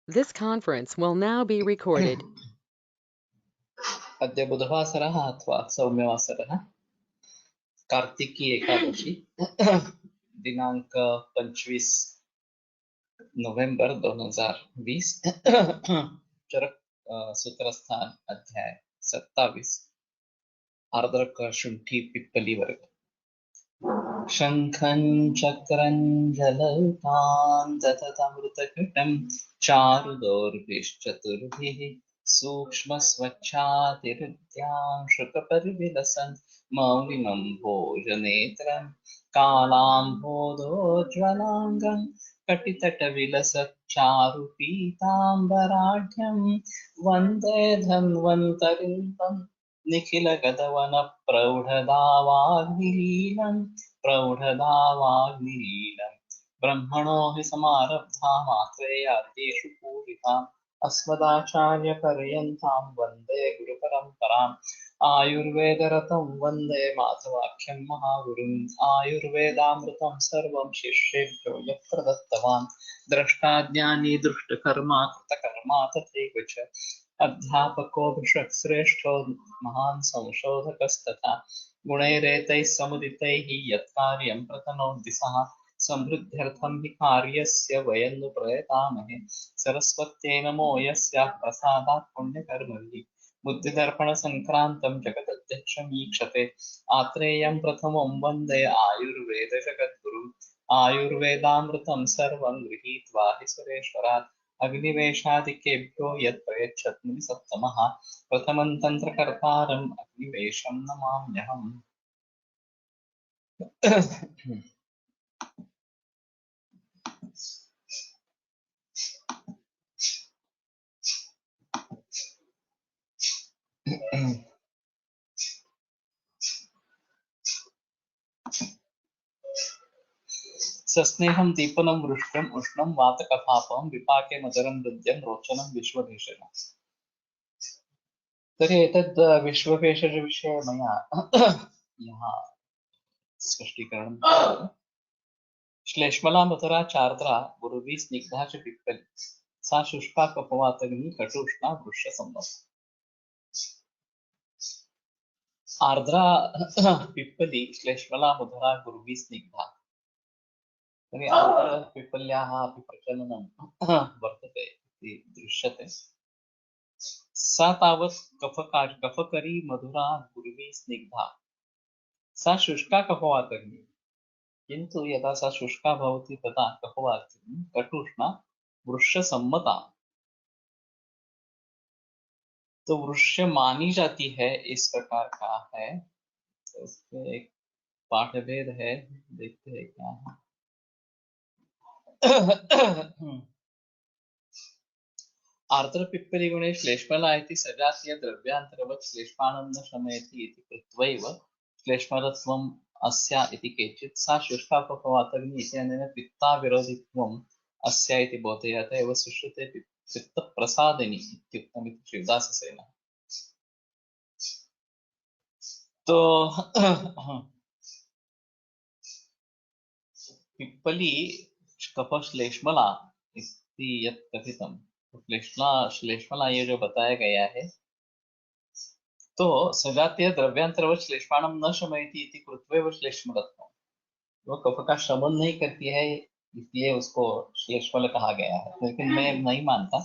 This conference will now be recorded. अद्य बुधवासरः अथवा सौम्यवासरः कार्तिकी एकादशी दिनांक 25 नोव्हेंबर 2020 चरक सूत्रस्थान अध्याय 27 आर्द्रक शुंठी पिप्पली वर्ग शंखं चक्रं जलौकान् दधतमृतघटं चारुदौर्भिश्चतुर्भिः सूक्ष्मस्वच्छातिहृद्यां शुकपरिविलसन् मौलिनं भोजनेत्रं कालाम्भोदोज्ज्वलाङ्गं कटितटविलसच्चारुपीताम्बराढ्यं वन्दे धन्वन्तरिं प्रौढदावाग्निलीनं ब्रह्मणो हि समारब्धा मात्रेयाद्येषु पूरिताम् अस्मदाचार्यपर्यन्तां वन्दे गुरुपरम्पराम् आयुर्वेदरतं वन्दे माधवाख्यं महागुरुम् आयुर्वेदामृतं सर्वं शिष्येभ्यो यः प्रदत्तवान् द्रष्टाज्ञानी दृष्टकर्मा कृतकर्मा तथैव च अध्यापको भिषक्श्रेष्ठो महान् संशोधकस्तथा गुणैरेतैः समुदितैः यत्कार्यं प्रतनोति सः समृद्ध्यर्थं हि कार्यस्य वयं नु प्रयतामहे सरस्वत्यै नमो यस्याः प्रसादात् पुण्यकर्मभिः बुद्धिदर्पणसङ्क्रान्तं जगदध्यक्षं ईक्षते आत्रेयं प्रथमं वन्दे आयुर्वेदजगद्गुरुम् आयुर्वेदामृतं सर्वं गृहीत्वा हि सुरेश्वरात् अग्निवेशादिकेभ्यो यत् प्रयच्छत् मुनिसत्तमः प्रथमं तन्त्रकर्तारम् अग्निवेशं नमाम्यहम्। सस्नेहं दीपनं वृष्टम् उष्णं वातकफापं विपाके मधुरं हृद्यं रोचनं विश्वभीषणम्। तर्हि एतद् विश्वभेषजविषये मया यहाँ स्पष्टीकरणं कृतं। श्लेष्मला मधुरा चार्द्रा गुरुवी स्निग्धा च पिप्पली सा शुष्का कफवातग्नि कटुष्णा वृक्षसम्भवा। आर्द्रा पिप्पली श्लेष्मला मधुरा गुरुवी स्निग्धा। तर्हि आर्द्रपिप्पल्याः अपि प्रचलनं वर्तते इति दृश्यते। सा तावत् कफकरी मधुरा गुरुवी स्निग्धा सा शुष्का कफवातग्नि, किन्तु यदा सा शुष्का भवति तदा कफवातग्नि कटुष्णा वृक्षसम्मता, तो वृक्ष मानी जाती है इस प्रकार का है। तो इसमें एक पाठभेद है, देखते हैं क्या है। आर्द्रपिप्पलिगुणे श्लेष्मला इति सजातीय द्रव्यान्तरवत् श्लेष्माणं न शमयति इति कृत्वैव श्लेष्मलत्वम् अस्या इति केचित् सा शुष्कापवातग्नि इत्यनेन पित्ताविरोधित्वम् अस्या इति बोधयति अत एव सुश्रुते पित्तप्रसादिनी इत्युक्तम् इति शिवदाससेनः। तो पिप्पली कफश्लेष्मला इति यत् कथितं, श्लेष्मला ये जो बताया गया है, तो सजातीय द्रव्यांतरवत् श्लेष्माणं न शमयति इति कृत्वैव श्लेष्मलत्वम्, वो कफ का शमन नहीं करती है इसलिए उसको श्लेष्मल कहा गया है। लेकिन मैं नहीं मानता,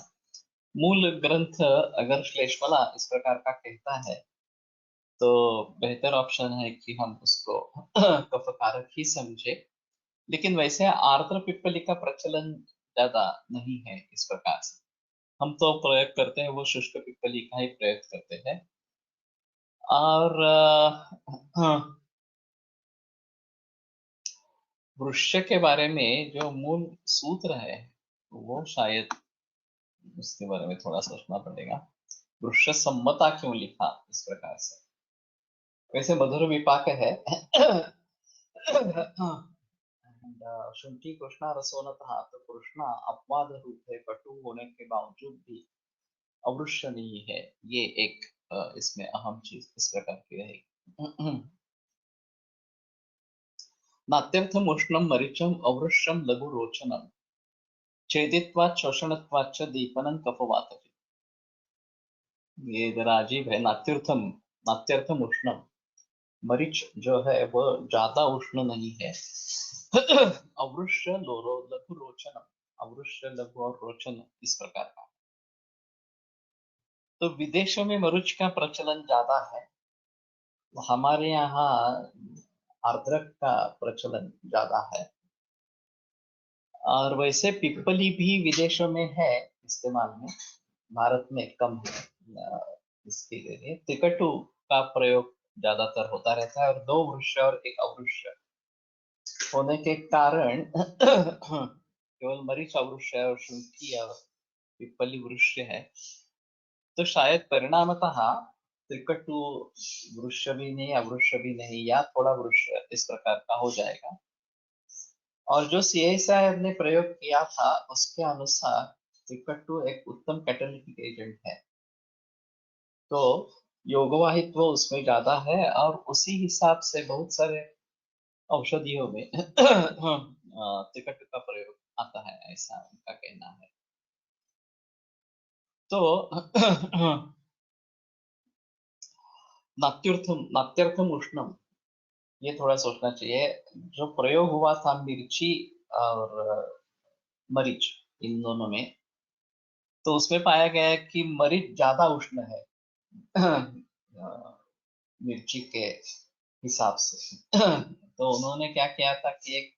मूल ग्रंथ अगर श्लेष्मला इस प्रकार का कहता है तो बेहतर ऑप्शन है कि हम उसको कफ कारक ही समझे। लेकिन वैसे आर्द्र पिप्पली का प्रचलन ज्यादा नहीं है इस प्रकार से। हम तो प्रयोग करते हैं वो शुष्क पिप्पली का ही प्रयोग करते हैं। और वृक्ष के बारे में जो मूल सूत्र है वो शायद उसके बारे में थोड़ा सोचना पड़ेगा। वृक्ष सम्मता क्यों लिखा इस प्रकार से? वैसे मधुर विपाक है। शुंठी कृष्णा रसोनता, तो कृष्णा अपवाद रूप है, कटु होने के बावजूद भी अवृष्य नहीं है। ये एक इसमें अहम चीज इस प्रकार की रहेगी। नात्यर्थम उष्णम मरीचम अवृष्यम लघु रोचनम। छेदित्वात् शोषणत्वाच्च दीपनं कफवातपि। ये जरा अजीब है। नात्यर्थम उष्णम। मरीच जो है वो ज्यादा उष्ण नहीं है। अवृष्य लघु रोचनम। अवृष्य लघु और रोचन इस प्रकार का। तो विदेशों में मरीच का प्रचलन ज्यादा है। हमारे यहाँ आर्द्रक का प्रचलन ज्यादा है। और वैसे पिपली भी विदेशों में है इस्तेमाल में, भारत में कम है। इसके लिए तिकटू का प्रयोग ज्यादातर होता रहता है। और दो वृक्ष और एक अवृक्ष होने के कारण केवल मरीच अवृक्ष है और शुंठी और पिपली वृक्ष है। तो शायद परिणामतः त्रिकटु वृक्ष भी नहीं, अवृक्ष भी नहीं, या थोड़ा वृक्ष इस प्रकार का हो जाएगा। और जो सीआई साहब ने प्रयोग किया था उसके अनुसार त्रिकटु एक उत्तम कैटालिटिक एजेंट है। तो योगवाहित्व उसमें ज्यादा है और उसी हिसाब से बहुत सारे औषधियों में त्रिकटु का प्रयोग आता है, ऐसा उनका कहना है। तो नात्यर्थम उष्णम, ये थोड़ा सोचना चाहिए। जो प्रयोग हुआ था मिर्ची और मरीच, इन दोनों में, तो उसमें पाया गया है कि मरीच ज्यादा उष्ण है मिर्ची के हिसाब से। तो उन्होंने क्या किया था कि एक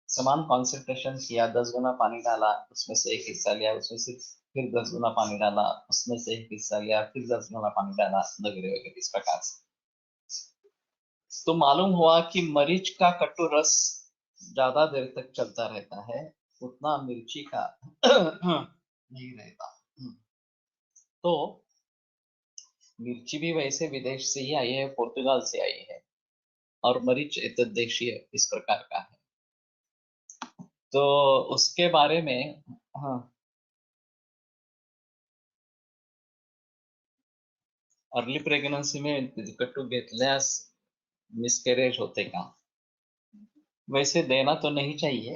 समान कॉन्सेंट्रेशन किया, 10 गुना पानी डाला, उसमें से एक हिस्सा लिया, उसमें से फिर 10 गुना पानी डाला, उसमें से एक हिस्सा लिया, फिर 10 गुना पानी डाला, वगैरह वगैरह इस प्रकार से। तो मालूम हुआ कि मरीच का कटु रस ज्यादा देर तक चलता रहता है, उतना मिर्ची का नहीं रहता। तो मिर्ची भी वैसे विदेश से ही आई है, पुर्तगाल से आई है। और मरीच देशीय इस प्रकार का है। तो उसके बारे में, हाँ, अर्ली प्रेग्नन्सी में कट्टू घेतल्यास मिसकैरेज होते का। वैसे देना तो नहीं चाहिए,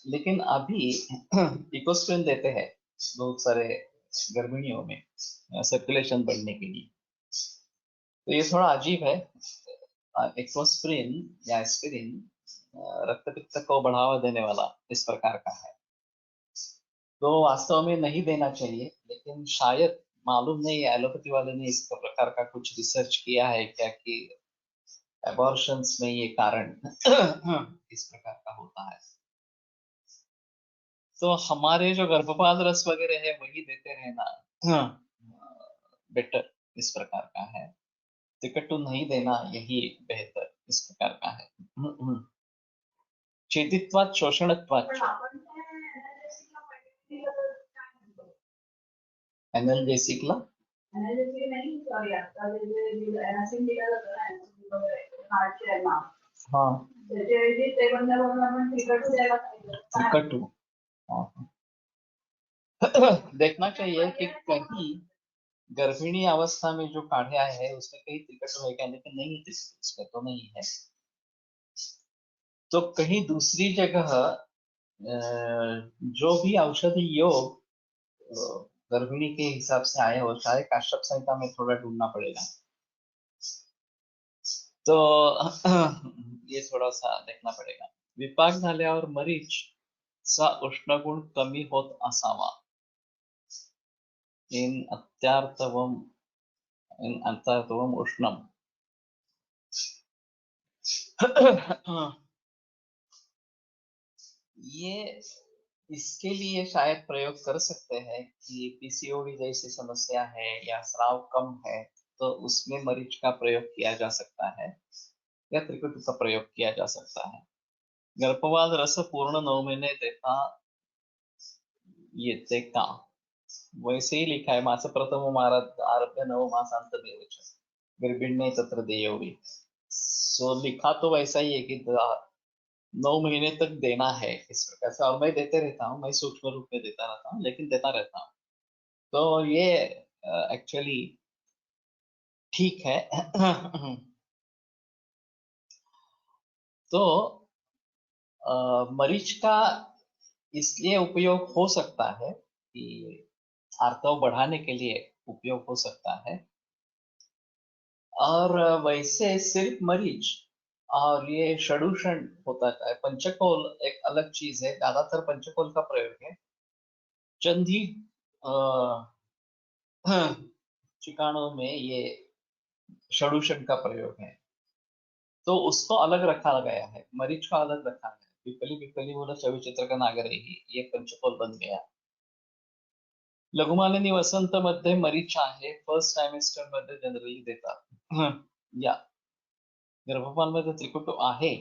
लेकिन अभी इकोस्प्रिन देते हैं बहुत सारे गर्भिणियों में सर्कुलेशन बढ़ने के लिए। तो ये थोड़ा अजीब है। इकोस्प्रिन या एस्पिरिन रक्त पित्त को बढ़ावा देने वाला इस प्रकार का है। तो वास्तव में नहीं देना चाहिए, लेकिन शायद मालूम नहीं एलोपैथी वाले ने इस प्रकार का कुछ रिसर्च किया है क्या कि एबॉर्शंस में ये कारण इस प्रकार का होता है। तो हमारे जो गर्भपात रस वगैरह है वही देते रहना बेटर इस प्रकार का है। टिकट नहीं देना यही बेहतर इस प्रकार का है। छेदित्वात् शोषणत्वाच्च। एनाल्जेसिकला हाँ तिकटू। हाँ। देखना चाहिए कि कहीं गर्भिणी अवस्था में जो काढ़े आए हैं उसमें कहीं तिकट है क्या, लेकिन नहीं है, इसमें तो नहीं है। तो कहीं दूसरी जगह जो भी औषधि योग गर्भिणी के हिसाब से आए हो, शायद काश्यप संहिता में थोड़ा ढूंढना पड़ेगा। तो ये थोड़ा सा देखना पड़ेगा। विपाक झाल्यावर मरीच चा उष्णगुण कमी होत असावा। इन अत्यार्थवम इन अत्यार्थवम उष्णम। ये इसके लिए शायद प्रयोग कर सकते हैं कि पीसीओडी जैसी समस्या है या स्राव कम है, तो उसमें मरीच का प्रयोग किया जा सकता है या त्रिकुट का प्रयोग किया जा सकता है। गर्भवाद रस पूर्ण 9 महीने देता येते का, वैसे ही लिखा है। मास प्रथम आरभ्य 9 मासांत गर्भिण्य तत्र देयोगी। सो लिखा तो वैसा ही है कि 9 महीने तक देना है इस प्रकार से। और मैं देते रहता हूँ, मैं सूक्ष्म रूप में देता रहता हूँ, लेकिन देता रहता हूँ। तो ये एक्चुअली ठीक है। तो मरीच का इसलिए उपयोग हो सकता है कि आर्तव बढ़ाने के लिए उपयोग हो सकता है। और वैसे सिर्फ मरीच और ये षडूषण होता है। पंचकोल एक अलग चीज है, ज्यादातर पंचकोल का प्रयोग है चंद ही ठिकानों में ये षडूषण का प्रयोग है, तो उसको अलग रखा गया है, मरीच को अलग रखा गया है। पिपली पिपली बोला चवी चित्र का नागर ही ये पंचकोल बन गया। लघुमालिनी वसंत मध्ये मरीच आहे, फर्स्ट ट्रायमेस्टर मध्ये जनरली देतात। या गर्भपाल मध्ये त्रिकुट आहे,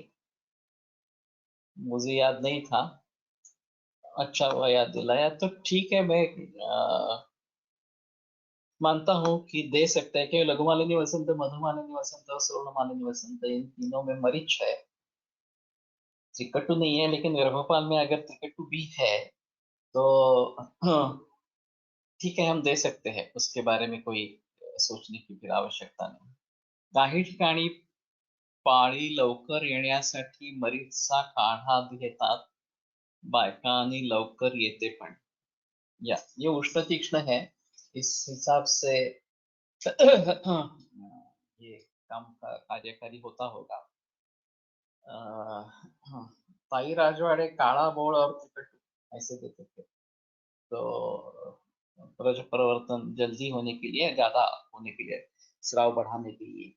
मुझे याद नहीं था। अच्छा हुआ याद दिलाया, तो ठीक है, मैं मानता हूँ कि दे सकते हैं कि लघुमालिनी वसंत, मधुमालिनी वसंत और स्वर्णमालिनी वसंत इन तीनों में मरीच है, त्रिकटु नहीं है। लेकिन गर्भपाल में अगर त्रिकटु भी है तो ठीक है, हम दे सकते हैं, उसके बारे में कोई सोचने की फिर आवश्यकता नहीं। काही ठिकाणी पाळी लवकर येण्यासाठी मरीचचा काढा घेतात, बायका आणि लवकर येते पण। या ये उष्ण तीक्ष्ण है, इस हिसाब से ये काम कार्यकारी होता होगा। हाँ, ताई राजवाड़े काला बोल और तिकट ऐसे देते थे, तो प्रज परिवर्तन जल्दी होने के लिए, ज्यादा होने के लिए, स्राव बढ़ाने के लिए।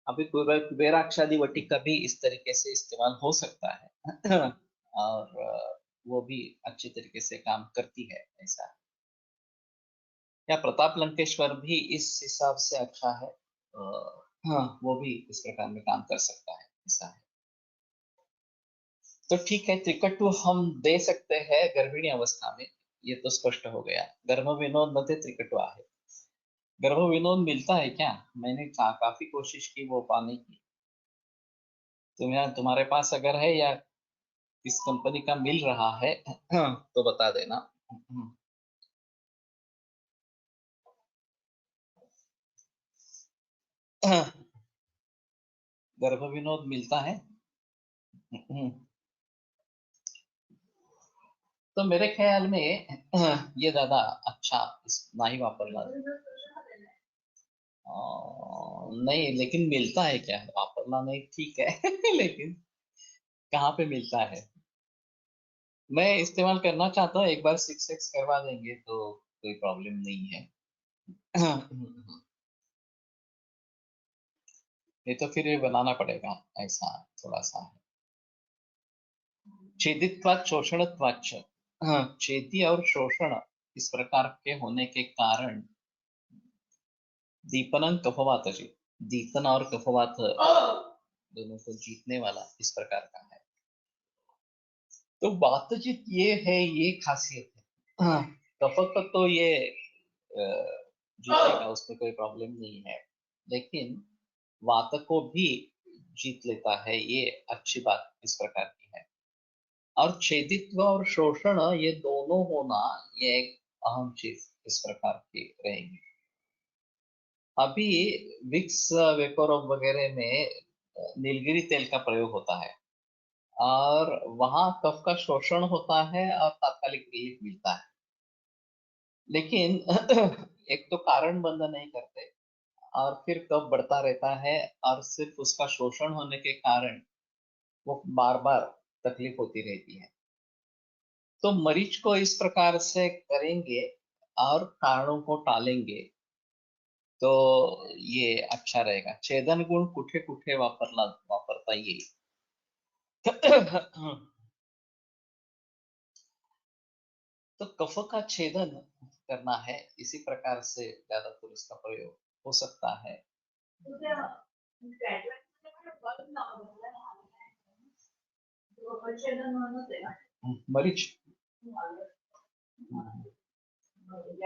अभी कुबेराक्षादी वटी का भी इस तरीके से इस्तेमाल हो सकता है। और वो भी अच्छी तरीके से काम करती है, ऐसा है। या प्रताप लंकेश्वर भी इस हिसाब से अच्छा है, हाँ, वो भी इस प्रकार में काम कर सकता है, ऐसा है। तो ठीक है, त्रिकटु हम दे सकते हैं गर्भिणी अवस्था में, ये तो स्पष्ट हो गया। गर्भ विनोद मध्ये त्रिकटु आहे। गर्भ विनोद मिलता है क्या? मैंने काफी कोशिश की वो पाने की। तुम्हारे पास अगर है या किस कंपनी का मिल रहा है तो बता देना। गर्भ विनोद मिलता है। तो मेरे ख्याल में ये ज्यादा अच्छा नाही वापरला। नहीं, लेकिन मिलता है क्या? वापरना नहीं ठीक है। लेकिन कहाँ पे मिलता है? मैं इस्तेमाल करना चाहता हूँ, एक बार 6x करवा देंगे तो कोई प्रॉब्लम नहीं है। ये तो फिर बनाना पड़ेगा, ऐसा थोड़ा सा है। छेदित्वाच शोषणत्वाच, छेदी और शोषण इस प्रकार के होने के कारण दीपनन कफवातजी, दीपन और कफवात दोनों को जीतने वाला इस प्रकार का है। तो वातजित ये है, ये खासियत है। कफक तो ये जीतेगा, उसमें कोई प्रॉब्लम नहीं है, लेकिन वात को भी जीत लेता है, ये अच्छी बात इस प्रकार की है। और छेदित्व और शोषण ये दोनों होना, ये एक अहम चीज इस प्रकार की रहेगी। अभी विक्स वेपोरम वगैरह में नीलगिरी तेल का प्रयोग होता है, और वहां कफ का शोषण होता है और तात्कालिक रिलीफ मिलता है। लेकिन एक तो कारण बंद नहीं करते, और फिर कफ बढ़ता रहता है, और सिर्फ उसका शोषण होने के कारण वो बार बार तकलीफ होती रहती है। तो मरीज को इस प्रकार से करेंगे और कारणों को टालेंगे तो ये अच्छा रहेगा। छेदन गुण कुठे कुठे वापरता येईल। तो कफ का छेदन करना है, इसी प्रकार से ज्यादातर इसका प्रयोग हो सकता है। मरीज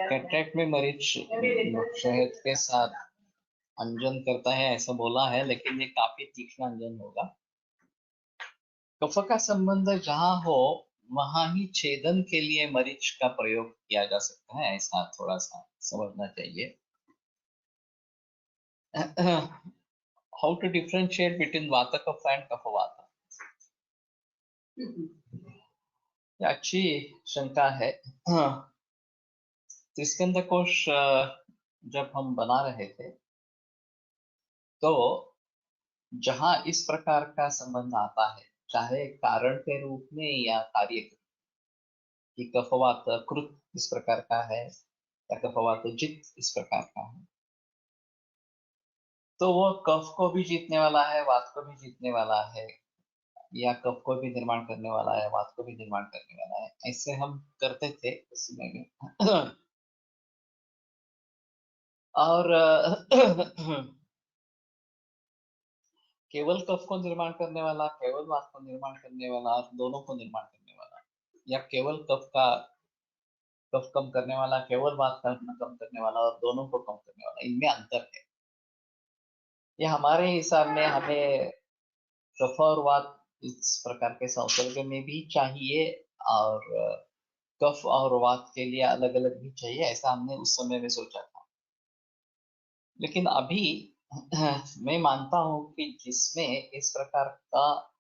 कैटरेक्ट में मरीज शहद के साथ अंजन करता है ऐसा बोला है, लेकिन ये काफी तीक्ष्ण अंजन होगा। कफ का संबंध जहां हो वहां ही छेदन के लिए मरीच का प्रयोग किया जा सकता है, ऐसा थोड़ा सा समझना चाहिए। हाउ टू डिफरेंशिएट बिटवीन वात कफ एंड कफ वात? ये अच्छी शंका है। त्रिस्कंद कोश जब हम बना रहे थे, तो जहां इस प्रकार का संबंध आता है, चाहे कारण के रूप में या कार्य के, कि कफवात कृत इस प्रकार का है या कफवात जित इस प्रकार का है, तो वो कफ को भी जीतने वाला है, वात को भी जीतने वाला है, या कफ को भी निर्माण करने वाला है, वात को भी निर्माण करने वाला है, ऐसे हम करते थे उस समय में। और केवल कफ को निर्माण करने वाला, केवल वात को निर्माण करने वाला, और दोनों को निर्माण करने वाला, या केवल कफ कम करने वाला, केवल वात का कम करने वाला, और दोनों को कम करने वाला, इनमें अंतर है। ये हमारे हिसाब में हमें कफ और वात इस प्रकार के संसर्ग में भी चाहिए, और कफ और वात के लिए अलग अलग भी चाहिए, ऐसा हमने उस समय में सोचा था। लेकिन अभी मैं मानता हूं कि जिसमें इस प्रकार का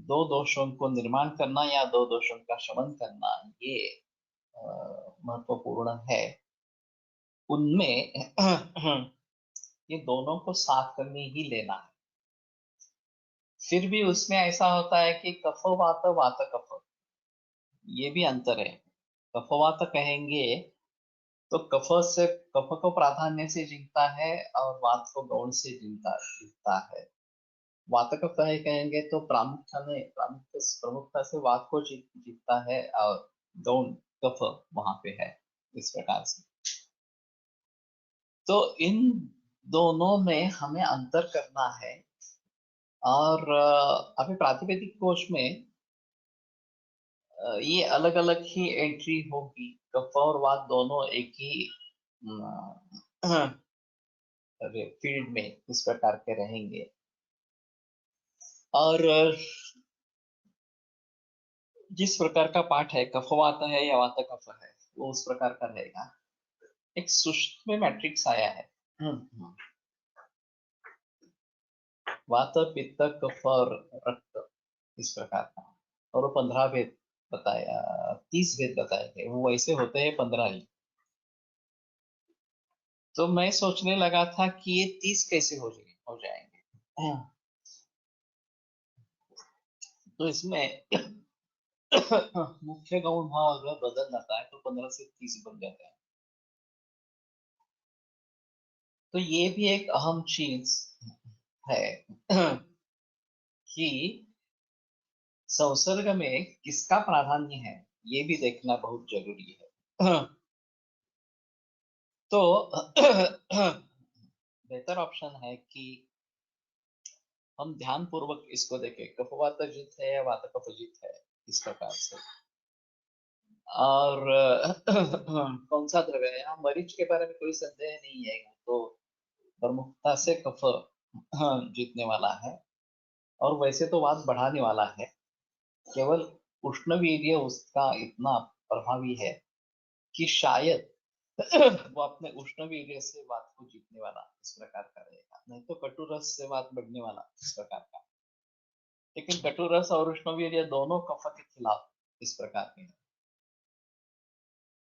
दो दोषों को निर्माण करना या दो दोषों का शमन करना, ये महत्वपूर्ण है, उनमें ये दोनों को साथ करने ही लेना है। फिर भी उसमें ऐसा होता है कि कफ वात वात कफ, ये भी अंतर है। कफवात कहेंगे तो कफ को प्राधान्य से जीतता है, और वात को गौण से जीतता है। वात कफ है कहेंगे तो प्रमुखता से वात को जीतता है, और गौण कफ वहां पे है, इस प्रकार से। तो इन दोनों में हमें अंतर करना है। और अभी प्रातिपदिक कोश में ये अलग अलग ही एंट्री होगी, कफ और वात दोनों एक ही फील्ड में इस प्रकार के रहेंगे। और जिस प्रकार का पाठ है, कफवात है या वात कफ है, वो उस प्रकार का रहेगा। एक सूक्ष्म मैट्रिक्स आया है, वात पित्त कफ और रक्त, इस प्रकार का। और वो 15 भेद बताया, 30 भेद बताए थे, वो वैसे होते हैं 15 ही। तो मैं सोचने लगा था कि ये 30 कैसे हो जाएंगे। तो इसमें मुख्य गौण भाव अगर बदल जाता है तो 15 से 30 बन जाता है। तो ये भी एक अहम चीज है कि संसर्ग में किसका प्राधान्य है, ये भी देखना बहुत जरूरी है। तो बेहतर ऑप्शन है कि हम ध्यान पूर्वक इसको देखें, कफवात जित है या वात कफ जित है, इस प्रकार से। और कौन सा द्रव्य है, यहाँ मरीच के बारे में कोई संदेह नहीं है, तो प्रमुखता से कफ जीतने वाला है, और वैसे तो वात बढ़ाने वाला है। केवल उष्णवीर्य उसका इतना प्रभावी है कि शायद वो अपने उष्णवीर्य से वात को जीतने वाला इस प्रकार का रहेगा, नहीं तो कटुरस से वात बढ़ने वाला इस प्रकार का। लेकिन कटुरस और उष्णवीर्य दोनों कफ के खिलाफ इस प्रकार के हैं।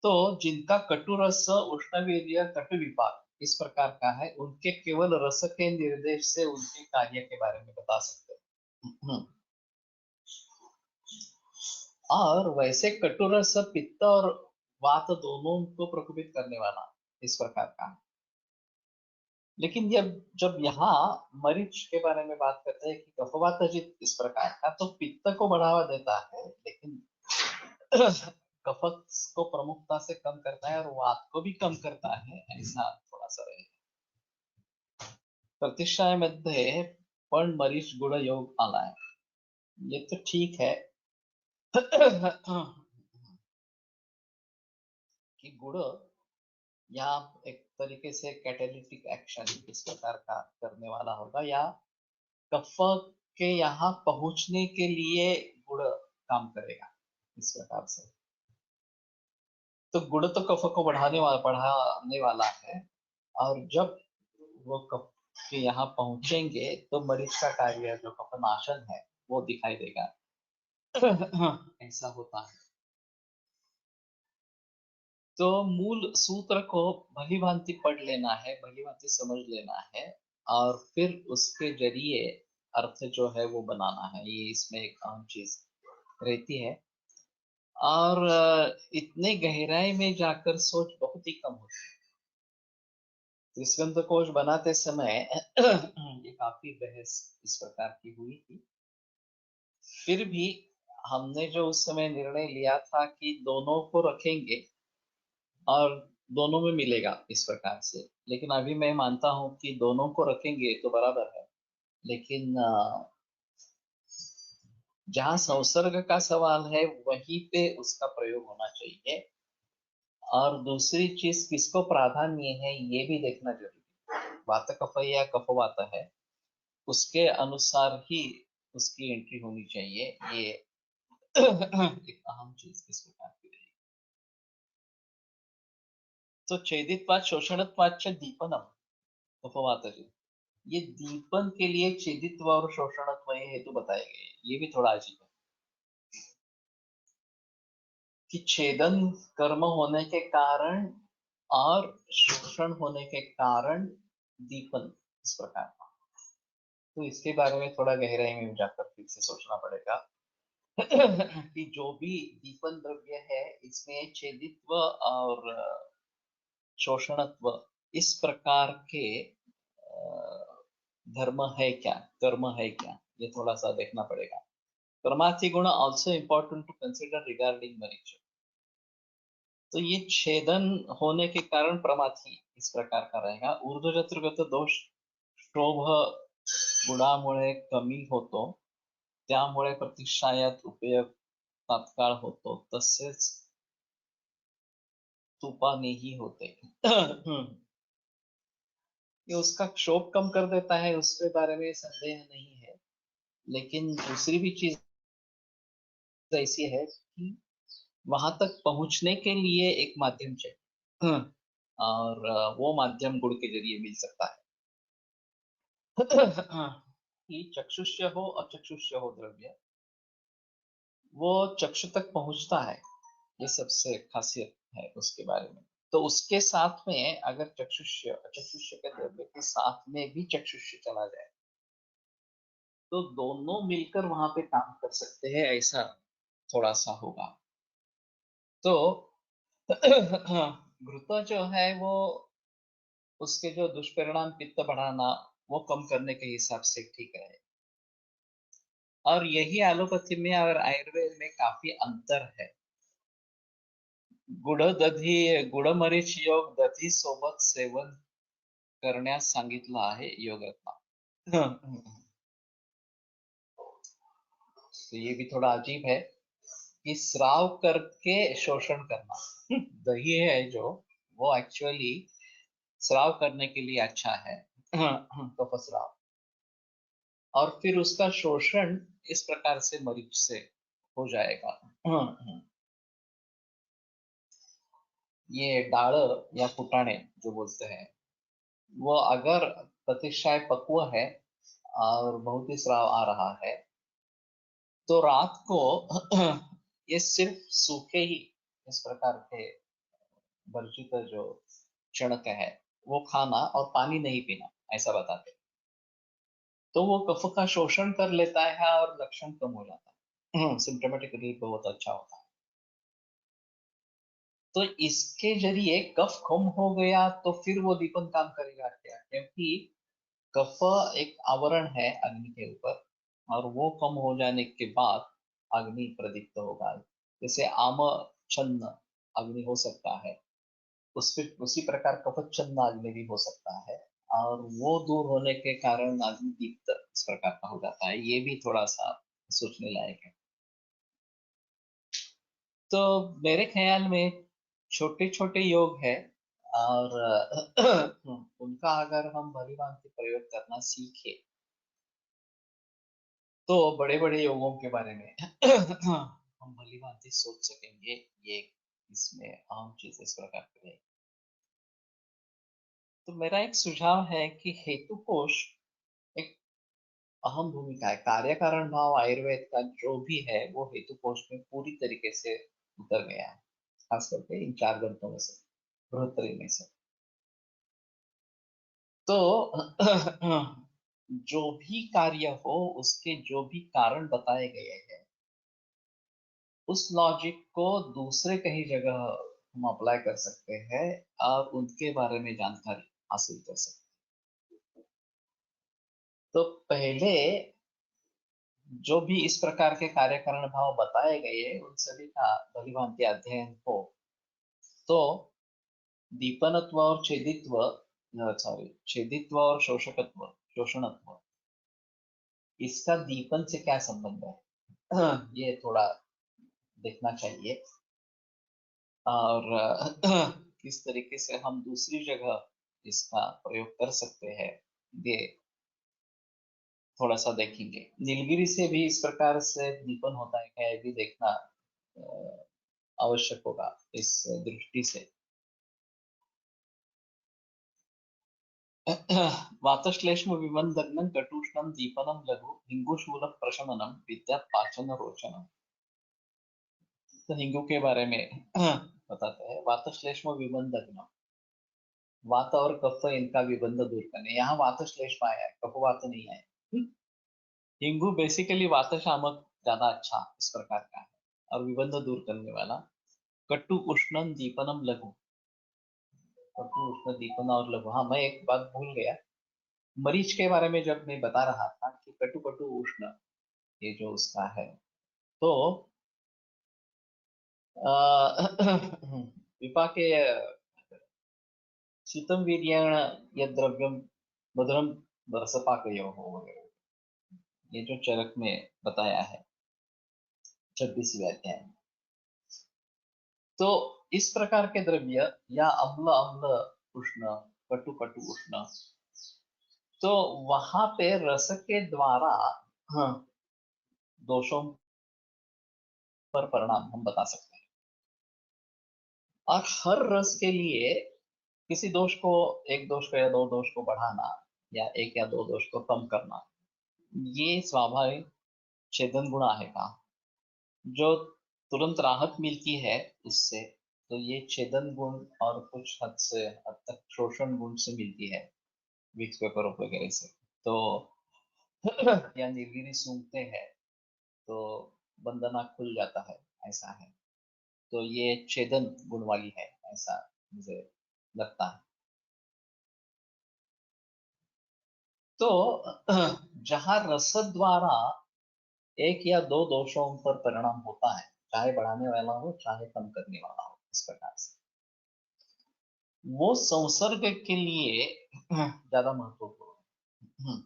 तो जिनका कटुरस उष्णवीर्य कटु विपाक इस प्रकार का है, उनके केवल रस के निर्देश से उनके कार्य के बारे में बता सकते हैं। और वैसे कटुरस पित्त और वात दोनों को प्रकोपित करने वाला इस प्रकार का है। लेकिन जब जब यहाँ मरीच के बारे में बात करते हैं कि कफवात जित इस प्रकार का, तो पित्त को बढ़ावा देता है, लेकिन कफत को प्रमुखता से कम करता है, और वात को भी कम करता है, ऐसा थोड़ा सा रहेगा। प्रतिष्ठामध्ये पण मरीच गुण योग आलाय, ये तो ठीक है। कि गुण या एक तरीके से कैटेलिटिक एक्शन इस प्रकार का करने वाला होगा, या कफ के यहाँ पहुंचने के लिए गुण काम करेगा, इस प्रकार से। तो गुण तो कफ को बढ़ाने वाला है, और जब वो कफ के यहाँ पहुंचेंगे तो मरीज का कार्य जो कफनाशन है वो दिखाई देगा। ऐसा होता है। तो मूल सूत्र को भली भांति पढ़ लेना है, भली भांति समझ लेना है, और फिर उसके जरिए अर्थ जो है वो बनाना है। ये इसमें एक अहम चीज रहती है। और इतने गहराई में जाकर सोच बहुत ही कम होती है। त्रिस्कंद कोश बनाते समय ये काफी बहस इस प्रकार की हुई थी। फिर भी हमने जो उस समय निर्णय लिया था कि दोनों को रखेंगे और दोनों में मिलेगा इस प्रकार से। लेकिन अभी मैं मानता हूं कि दोनों को रखेंगे तो बराबर है, लेकिन जहां संसर्ग का सवाल है वहीं पे उसका प्रयोग होना चाहिए। और दूसरी चीज किसको प्राधान्य है ये भी देखना जरूरी है। वात कफ या कफ वात है, उसके अनुसार ही उसकी एंट्री होनी चाहिए। ये एक अहम चीज इस प्रकार की रहेगी। तो छेदित्वाच शोषणत्वाच दीपनम उपवातज, ये दीपन के लिए छेदित्व और शोषणत्व ये हेतु बताए गए। ये भी थोड़ा अजीब है कि छेदन कर्म होने के कारण और शोषण होने के कारण दीपन इस प्रकार का। तो इसके बारे में थोड़ा गहराई में जाकर फिर से सोचना पड़ेगा कि जो भी दीपन द्रव्य है इसमें छेदित्व और शोषणत्व इस प्रकार के धर्म है क्या, कर्म है क्या, ये थोड़ा सा देखना पड़ेगा। परमार्थी गुण also important to consider regarding marich. तो ये छेदन होने के कारण प्रमाथी इस प्रकार का रहेगा। ऊर्ध्व चतुर्गत दोष शोभ गुणामुळे कमी होतो, त्यामुळे प्रतिष्ठायात उपयोग तात्काळ होतो, तसेच तुपानेही होते। ये उसका क्षोभ कम कर देता है, उसके बारे में संदेह नहीं है। लेकिन दूसरी भी चीज ऐसी है कि वहां तक पहुंचने के लिए एक माध्यम चाहिए। और वो माध्यम गुण के जरिए मिल सकता है। कि चक्षुष्य हो अचक्षुष्य हो द्रव्य, वो चक्षु तक पहुंचता है, ये सबसे खासियत है उसके बारे में। तो उसके साथ में अगर चक्षुष्य अचक्षुष्य के द्रव्य के साथ में भी चक्षुष्य चला जाए तो दोनों मिलकर वहां पे काम कर सकते हैं, ऐसा थोड़ा सा होगा। तो घृत जो है वो उसके जो दुष्परिणाम पित्त बढ़ाना वो कम करने के हिसाब से ठीक है। और यही एलोपैथी में और आयुर्वेद में काफी अंतर है। गुड़ दधी गुडमरीच योग दधी सोबत सेवन करण्यास सांगितलं आहे योग रत्ना। तो ये भी थोड़ा अजीब है कि स्राव करके शोषण करना। दही है जो वो एक्चुअली स्राव करने के लिए अच्छा है, कफ स्राव। और फिर उसका शोषण इस प्रकार से मरीज से हो जाएगा। ये डाल या फुटाने जो बोलते हैं, वो अगर प्रतिशय पक्व है और बहुत ही स्राव आ रहा है तो रात को ये सिर्फ सूखे ही इस प्रकार के वर्जित जो चणक है वो खाना और पानी नहीं पीना, ऐसा बताते। तो वो कफ का शोषण कर लेता है और लक्षण कम हो जाता है, सिम्टोमेटिक रिलीफ बहुत अच्छा होता है। तो इसके जरिए कफ कम हो गया तो फिर वो दीपन काम करेगा क्या, क्योंकि कफ एक आवरण है अग्नि के ऊपर, और वो कम हो जाने के बाद अग्नि प्रदीप्त होगा। जैसे आम छन्न अग्नि हो सकता है, उसी प्रकार कफच्छन्न अग्नि भी हो सकता है। और वो दूर होने के कारण अग्नि दीप्त इस प्रकार का हो जाता है। ये भी थोड़ा सा सोचने लायक है। तो मेरे ख्याल में छोटे छोटे योग है, और उनका अगर हम भली भांति प्रयोग करना सीखे तो बड़े बड़े योगों के बारे में हम भली भांति सोच सकेंगे। ये इसमें अहम चीज इस प्रकार की है। तो मेरा एक सुझाव है कि हेतु कोश एक अहम भूमिका है। कार्य कारण भाव आयुर्वेद का जो भी है वो हेतु कोश में पूरी तरीके से उतर गया है। खास करके इन 4 ग्रंथों में से, बृहत्तरी में से। तो जो भी कार्य हो उसके जो भी कारण बताए गए हैं, उस लॉजिक को दूसरे कहीं जगह हम अप्लाई कर सकते हैं और उनके बारे में जानकारी हासिल कर सकते हैं। तो पहले जो भी इस प्रकार के कार्यकारण भाव बताए गए उन सभी का भलीभांति अध्ययन हो तो दीपनत्व और छेदित्व, सॉरी, छेदित्व और शोषकत्व, शोषणत्व, इसका दीपन से क्या संबंध है, ये थोड़ा देखना चाहिए। और किस तरीके से हम दूसरी जगह इसका प्रयोग कर सकते हैं, ये थोड़ा सा देखेंगे। नीलगिरी से भी इस प्रकार से दीपन होता है क्या, ये भी देखना आवश्यक होगा इस दृष्टि से। वातश्लेष्म विबंधग्नं कटुष्णं दीपनं लघु हिंगुशूल प्रशमनम विद्यात् पाचन रोचनम। तो हिंगू के बारे में बताते हैं। वातश्लेष्म विबंधग्नं, वात और कफ इनका विबंध दूर करने, यहाँ वातश्लेष्म आया है, कफवात नहीं आया। हिंगू बेसिकली वात शामक ज्यादा अच्छा इस प्रकार का है और विबंध दूर करने वाला। कटु उष्णम दीपनम लघु, कटु उष्ण दीपन और लघु। हाँ, मैं एक बात भूल गया, मरीच के बारे में जब मैं बता रहा था कि कटु कटु उष्ण, ये जो उसका है, तो विपाके शीतम वीर्येण यद् द्रव्यम मधुरम रसपाकयोः वगैरह, ये जो चरक में बताया है 26वें अध्याय में। तो इस प्रकार के द्रव्य या अम्ल अम्ल उष्ण, कटु कटु उष्ण, तो वहां पे रस के द्वारा हाँ, दोषों पर परिणाम हम बता सकते हैं। और हर रस के लिए किसी दोष को, एक दोष को या दो दोष को बढ़ाना या एक या दो दोष को कम करना, ये स्वाभाविक छेदन गुण है का, जो तुरंत राहत मिलती है इससे, तो ये छेदन गुण और कुछ हद तक शोषण गुण से मिलती है, विक्स पेपर वगैरह से। तो या नीलगिरी सूंघते हैं तो बंदना खुल जाता है, ऐसा है। तो ये छेदन गुण वाली है, ऐसा मुझे लगता है। तो जहां रस द्वारा एक या दो दोषों पर परिणाम होता है, चाहे बढ़ाने वाला हो चाहे कम करने वाला हो, इस प्रकार से वो संसर्ग के लिए ज्यादा महत्वपूर्ण है।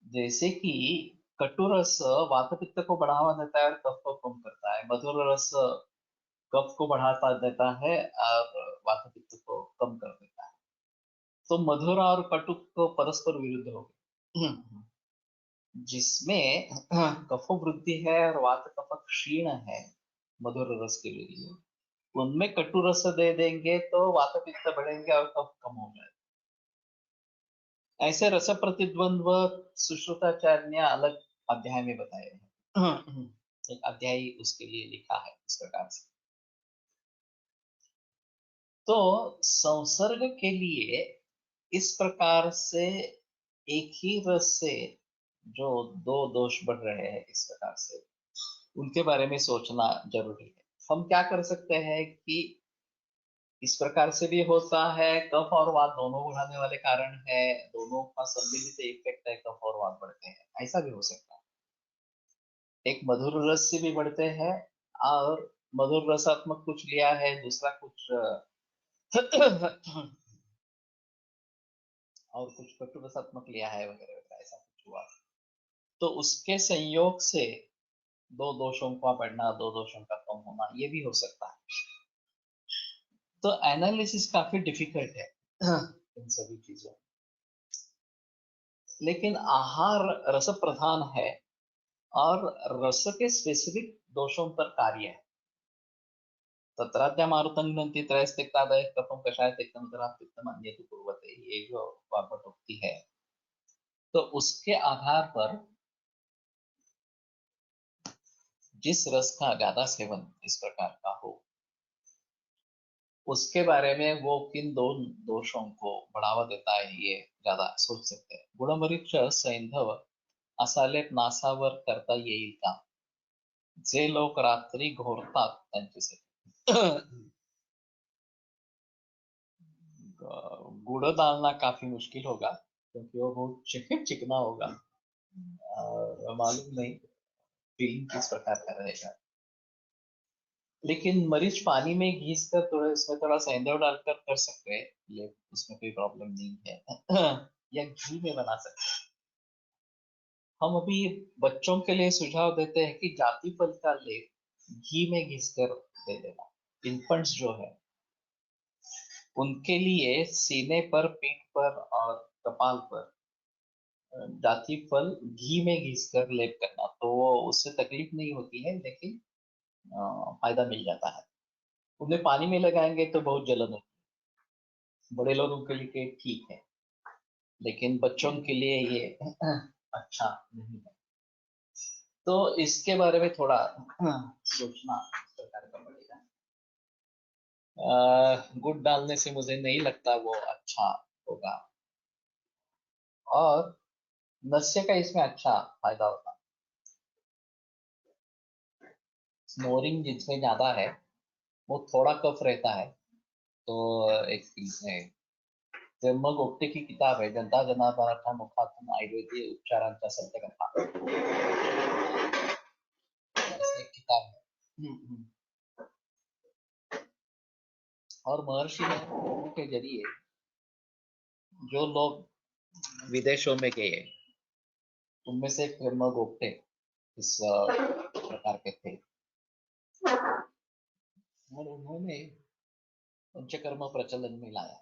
जैसे कि कटुरस वात पित्त को बढ़ावा देता है और कफ को कम करता है, मधुर रस कफ को बढ़ाता देता है और वात पित्त को कम कर देता है। तो मधुर और कटु को परस्पर विरुद्ध हो गए, जिसमें कफ वृद्धि है और वात कफ क्षीण है मधुर रस के लिए, उनमें कटु रस दे देंगे तो वात पित्त बढ़ेंगे और कफ कम हो जाएगा। ऐसे रस प्रतिद्वंद्व सुश्रुताचार्य ने अलग अध्याय में बताए हैं। एक अध्याय उसके लिए लिखा है इस प्रकार से। तो संसर्ग के लिए इस प्रकार से एक ही रस से जो दो दोष बढ़ रहे हैं इस प्रकार से, उनके बारे में सोचना जरूरी है। हम क्या कर सकते हैं कि इस प्रकार से भी होता है, कफ और वात दोनों बढ़ाने वाले कारण है, दोनों का सम्मिलित इफेक्ट है, कफ और वात बढ़ते हैं, ऐसा भी हो सकता है। एक मधुर रस से भी बढ़ते हैं और मधुर रसात्मक कुछ लिया है, दूसरा कुछ और कुछ कटु रसात्मक लिया है वगैरह वगैरह, ऐसा कुछ हुआ तो उसके संयोग से दो दोषों का बढ़ना, दो दोषों का कम होना, ये भी हो सकता है। तो एनालिसिस काफी डिफिकल्ट है इन सभी चीजों, लेकिन आहार रस प्रधान है और रस के स्पेसिफिक दोषों पर कार्य है। तत्राद्या मारुतं घ्नन्ति त्रयस्त्यक्तादयः कफं कषाय त्यक्तं उदरात् पित्तम् अन्येतु कुर्वते, ये जो वाक्पटुक्ति है, तो उसके आधार पर जिस रस का ज्यादा सेवन इस प्रकार का हो उसके बारे में वो किन दो दोषों को बढ़ावा देता है ये ज्यादा सोच सकते हैं. गुणपरीक्ष सैंधव असा लेप नासावर करता येईल का, जे लोक रात्री घोरतात त्यांच्यासाठी. गुड़ डालना काफी मुश्किल होगा क्योंकि वो बहुत चिकना होगा. मालूम नहीं फीलिंग किस प्रकार का रहेगा. लेकिन मरीच पानी में घिस कर थोड़ा इसमें थोड़ा सेंधव डालकर कर सकते हैं, ये उसमें कोई प्रॉब्लम नहीं है. या घी में बना सकते हैं. हम अभी बच्चों के लिए सुझाव देते हैं कि जाति फल का लेप घी में घिस कर दे देना. इन्फेंट्स जो है उनके लिए सीने पर, पीठ पर और कपाल पर जाति फल घी में घिस कर लेप करना, तो वो उससे तकलीफ नहीं होती है, लेकिन फायदा मिल जाता है. उन्हें पानी में लगाएंगे तो बहुत जलन होती है. बड़े लोगों के लिए ठीक है, लेकिन बच्चों के लिए ये अच्छा नहीं है. तो इसके बारे में थोड़ा सोचना इस प्रकार का पड़ेगा. गुड़ डालने से मुझे नहीं लगता वो अच्छा होगा, और नस्य का इसमें अच्छा फायदा होता. स्नोरिंग जिसमें ज्यादा है वो थोड़ा कफ रहता है. तो एक जन्मगोपते की किताब है, जनता जनार्दनाच्या मुखातून आयुर्वेदीय उपचारांचा सत्यकथा, ऐसी एक किताब है. और महर्षि ने के जरिए जो लोग विदेशों में गए उनमें से एक जन्मगोपते इस प्रकार के थे, और उन्होंने पंचकर्म प्रचलन में लाया.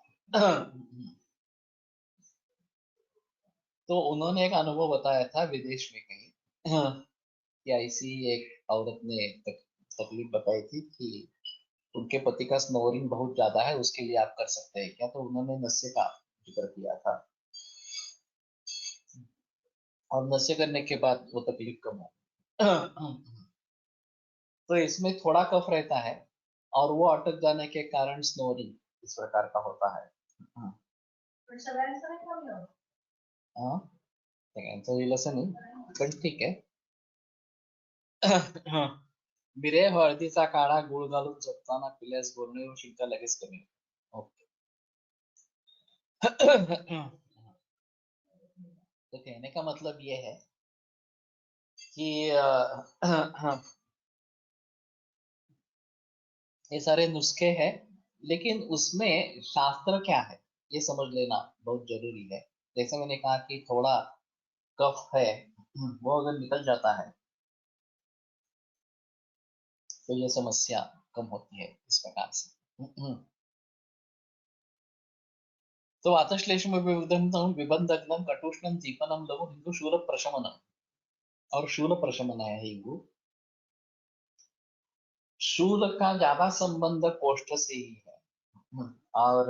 तो उन्होंने एक अनुभव बताया था विदेश में कहीं, कि ऐसी एक औरत ने तकलीफ बताई थी कि उनके पति का स्नोरिंग बहुत ज्यादा है, उसके लिए आप कर सकते हैं क्या. तो उन्होंने नशे का जिक्र किया था, और नशे करने के बाद वो तकलीफ कम हो. तो इसमें थोड़ा कफ रहता है, और वो अटक जाने के कारण स्नोरिंग इस प्रकार का होता है. हाँ, सगळ्यांचं दिलं असं नाही, पण ठीक आहे. मिरे हळदीचा काढा गुळ घालून झोपताना पिल्यास बोर्निओ शिंका लगेच कमी होते. ओके. तो कहने का मतलब ये है कि ये सारे नुस्खे हैं, लेकिन उसमें शास्त्र क्या है ये समझ लेना बहुत जरूरी है. जैसे मैंने कहा कि थोड़ा कफ है, वो अगर निकल जाता है तो ये समस्या कम होती है इस प्रकार से. तो वातश्लेषम विबंधग्नम कटुष्णम दीपनम लघु हिंदू शूल प्रशमनम, और शूल प्रशमन है हिंदू. शूल का ज्यादा संबंध कोष्ठ से ही है, और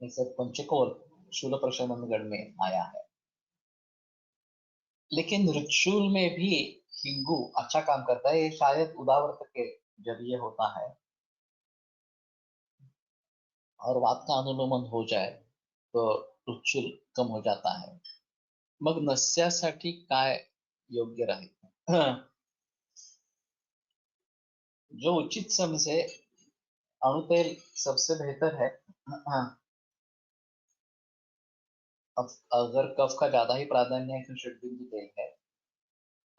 जैसे पंचकोल शूल प्रशमन गण में आया है, लेकिन ऋक्षूल में भी हिंगू अच्छा काम करता है. ये शायद उदावर्त के जरिए होता है, और वात का अनुलोमन हो जाए तो ऋक्षूल कम हो जाता है. मग नस्यासाठी काय योग्य राहील. जो उचित समझे अणुतेल सबसे बेहतर है. अब अगर कफ का ज्यादा ही प्राधान्य है तो षड्बिंदु तेल है,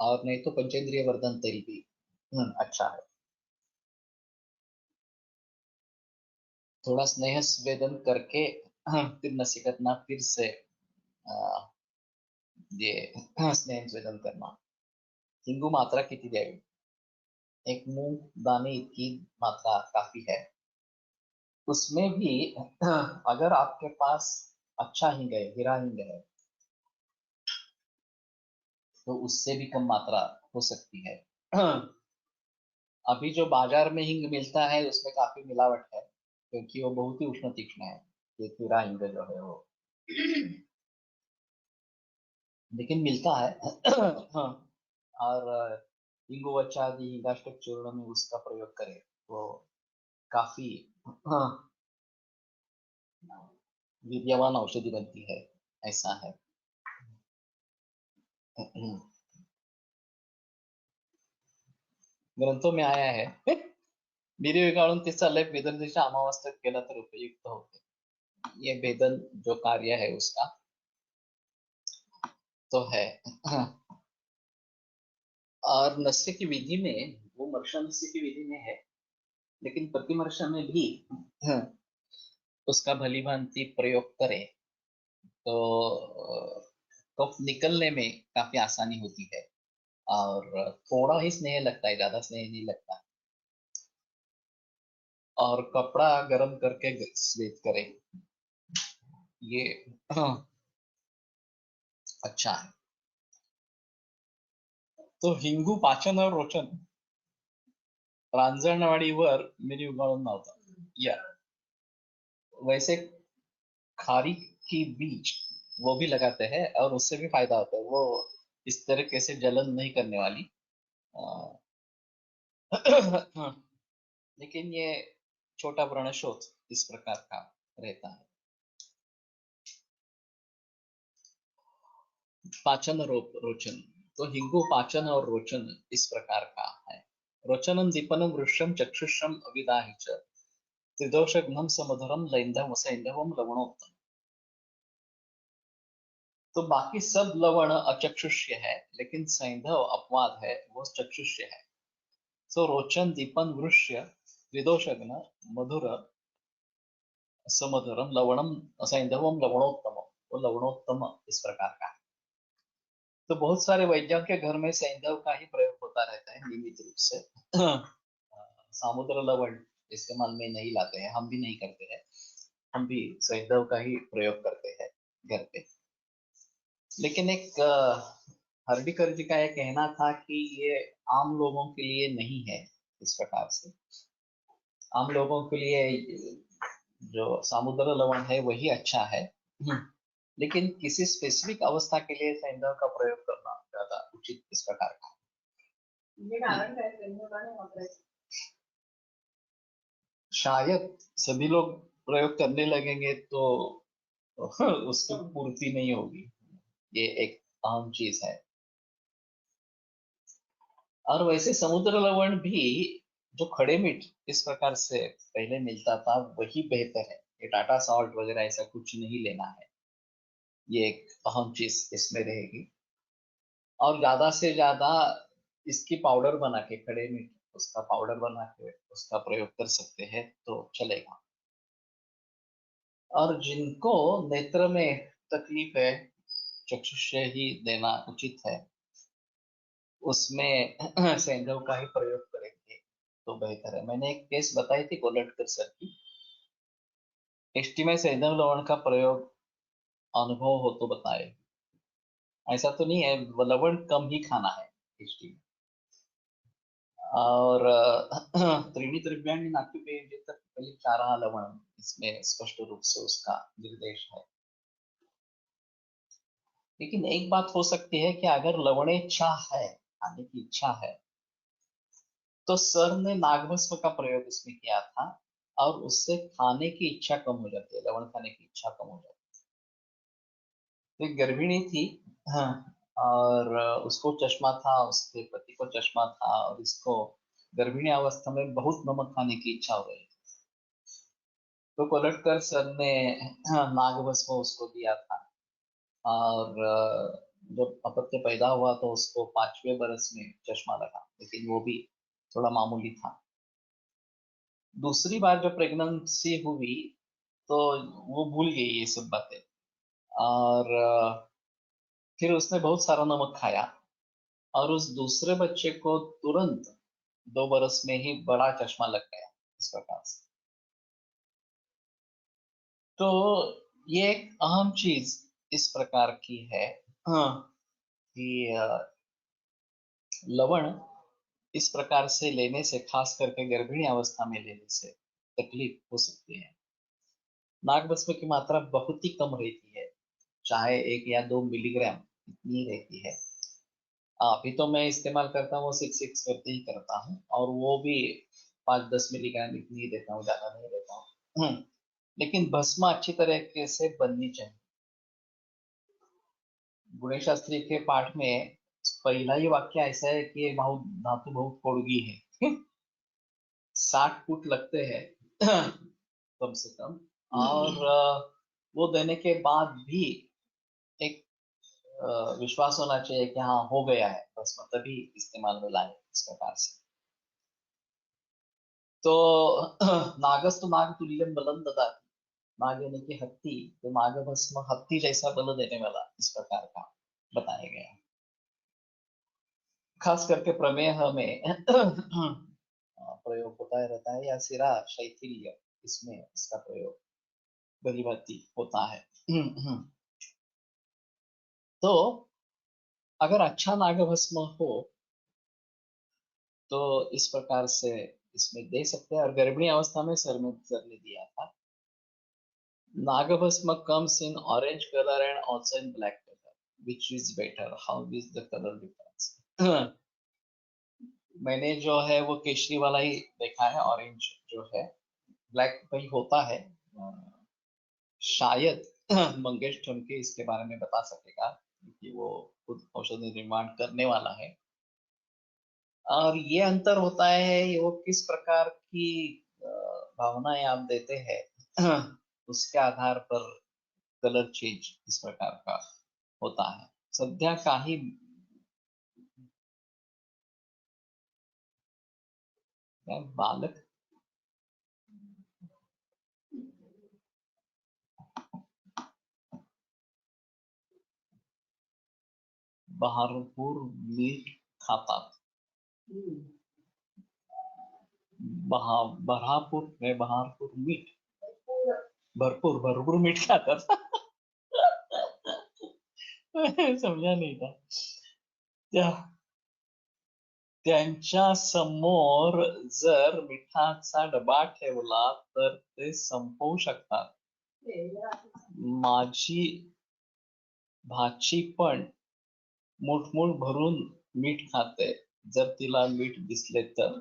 और नहीं तो पंचेंद्रिय वर्धन तेल भी अच्छा है. थोड़ा स्नेह स्वेदन करके फिर नसीकतना, फिर से ये स्नेह स्वेदन करना. हिंगू मात्रा किती द्यावी, एक मूंग दाने इतकी मात्रा काफी है. उसमें भी अगर आपके पास अच्छा हिंग है, हीरा हिंग है, तो उससे भी कम मात्रा हो सकती है. अभी जो बाजार में हिंग मिलता है उसमें काफी मिलावट है, क्योंकि वो बहुत ही उष्ण तीक्ष्ण है, ये हीरा हिंग जो है वो. लेकिन मिलता है. और हिंगुवच्चा आदि हिंगाष्टक चूर्ण में उसका प्रयोग करें वो काफी विद्यमान औषधि बनती है, ऐसा है। ग्रंथों में आया है मिरी गाळून तिचा लेप वेदनेच्या अमावस्थेत केला तर उपयुक्त होते। ये वेदन जो कार्य है उसका तो है। और नस्य की विधि में वो मर्शा नस्य की विधि में है, लेकिन प्रतिमर्शा में भी उसका भली भांति प्रयोग करें तो कफ निकलने में काफी आसानी होती है और थोड़ा ही स्नेह लगता है, ज्यादा स्नेह नहीं लगता। और कपड़ा गर्म करके स्वेद करें, ये अच्छा है। तो हिंगू पाचन और रोचन रांजणवाडीवर मिरी उगाड़ून लावतात। या वैसे खारी की बीज वो भी लगाते हैं और उससे भी फायदा होता है। वो इस तरीके से जलन नहीं करने वाली। लेकिन ये छोटा व्रणशोथ इस प्रकार का रहता है। पाचन और रोचन, तो हिंगू पाचन और रोचन इस प्रकार का है। रोचनम दीपनम वृक्षम चक्षुषम अविदाहि च त्रिदोषघ्नम समधुरम लैंधव सैंधवम लवणोत्तम। तो बाकी सब लवण अचक्षुष्य है, लेकिन सैंधव अपवाद है, वो चक्षुष्य है। सो रोचन दीपन वृक्ष त्रिदोषघ्न मधुर समधुरम लवणम सैंधवम लवणोत्तम, वो लवणोत्तम इस प्रकार का। तो बहुत सारे वैद्यों के घर में सैंधव का ही प्रयोग होता रहता है नियमित रूप से। समुद्र लवण इस्तेमाल में नहीं लाते हैं, हम भी नहीं करते हैं। हम भी सैंधव का ही प्रयोग करते हैं घर पे। लेकिन एक हर्डीकर जी का यह कहना था कि ये आम लोगों के लिए नहीं है। इस प्रकार से आम लोगों के लिए जो समुद्र लवण है वही अच्छा है, लेकिन किसी स्पेसिफिक अवस्था के लिए सैंधव का प्रयोग करना ज्यादा उचित इस प्रकार का। शायद सभी लोग प्रयोग करने लगेंगे तो उसकी पूर्ति नहीं होगी, ये एक अहम चीज है। और वैसे समुद्र लवण भी जो खड़े मीठ इस प्रकार से पहले मिलता था वही बेहतर है। ये टाटा सॉल्ट वगैरह ऐसा कुछ नहीं लेना है, ये एक अहम चीज इसमें रहेगी। और ज्यादा से ज्यादा इसकी पाउडर बना के, खड़े मीठ उसका पाउडर बना के उसका प्रयोग कर सकते हैं तो चलेगा। और जिनको नेत्र में तकलीफ है, चक्षुष्य ही देना उचित है, उसमें सैंधव का ही प्रयोग करेंगे तो बेहतर है। मैंने एक केस बताई थी कोलटकर सर की। एसटी में सैंधव लवण का प्रयोग अनुभव हो तो बताए। ऐसा तो नहीं है, लवण कम ही खाना है एसटी में। और त्रीणि द्रव्याणि नात्युपयुज्येत पहले चारः लवण, इसमें स्पष्ट रूप से उसका निर्देश है। लेकिन एक बात हो सकती है कि अगर लवणेच्छा है, खाने की इच्छा है, तो सर ने नागभस्म का प्रयोग उसमें किया था और उससे खाने की इच्छा कम हो जाती है, लवण खाने की इच्छा कम हो जाती है। तो एक गर्भिणी थी, हाँ, और उसको चश्मा था, उसके पति को चश्मा था, और इसको गर्भिणी अवस्था में बहुत नमक खाने की इच्छा हो रही। तो कोलटकर सर ने नागभस्म उसको दिया था। और जब अपत्य पैदा हुआ तो उसको 5वें बरस में चश्मा लगा, लेकिन वो भी थोड़ा मामूली था। दूसरी बार जब प्रेगनेंसी हुई तो वो भूल गई ये सब बातें, और फिर उसने बहुत सारा नमक खाया और उस दूसरे बच्चे को तुरंत 2 बरस में ही बड़ा चश्मा लग गया इस प्रकार से। तो ये एक अहम चीज इस प्रकार की है, हाँ, कि लवण इस प्रकार से लेने से, खास करके गर्भिणी अवस्था में लेने से तकलीफ हो सकती है। नागभस्म की मात्रा बहुत ही कम रहती है, चाहे 1 या 2 मिलीग्राम इतनी रहती है। अभी तो मैं इस्तेमाल करता हूँ 6 करते ही करता हूँ, और वो भी 5-10 मिलीग्राम इतनी ही देता हूँ, ज्यादा नहीं देता हूँ। लेकिन भस्म अच्छी तरीके से बननी चाहिए। गुणेश शास्त्री के पाठ में पहला ही वाक्य ऐसा है कि ये बहुत धातु बहुत कोड़गी है। 60 फुट लगते हैं कम से कम। और वो देने के बाद भी एक विश्वास होना चाहिए कि हाँ हो गया है, बस तभी इस्तेमाल में लाए इस प्रकार से। तो नागस्तु नाग तुल्यम बलम ददाति, नाग यानी कि हत्ती, तो नाग भस्म हत्ती जैसा बल देने वाला, इस प्रकार का बताया गया। खास करके प्रमेह में प्रयोग होता रहता है, या सिरा शैथिल्य, इसमें इसका प्रयोग भली भांति होता है। तो अगर अच्छा नागभस्म हो तो इस प्रकार से इसमें दे सकते हैं। और गर्भिणी अवस्था में सर में दिया था। नागभस्म comes in orange color and also in black color. Which is better? How is the color difference? मैंने जो है वो केशरी वाला ही देखा है, ऑरेंज जो है, ब्लैक भाई होता है। शायद मंगेश ठुमके इसके बारे में बता सकेगा, क्योंकि वो खुद औषधि निर्माण करने वाला है। और ये अंतर होता है वो किस प्रकार की भावनाएं आप देते हैं उसके आधार पर कलर चेंज इस प्रकार का होता है। सध्या काही बालक भरपूर मीठ खातात। भरपूर मीठ, भरपूर भरपूर मीठ खातात। समजा नाही का त्या त्यांच्या समोर जर मिठाचा डबा ठेवला तर ते संपवू शकतात। माझी भाची पण मुठमुठ भरून मीठ खाते, जर तिला मीठ दिसले तर।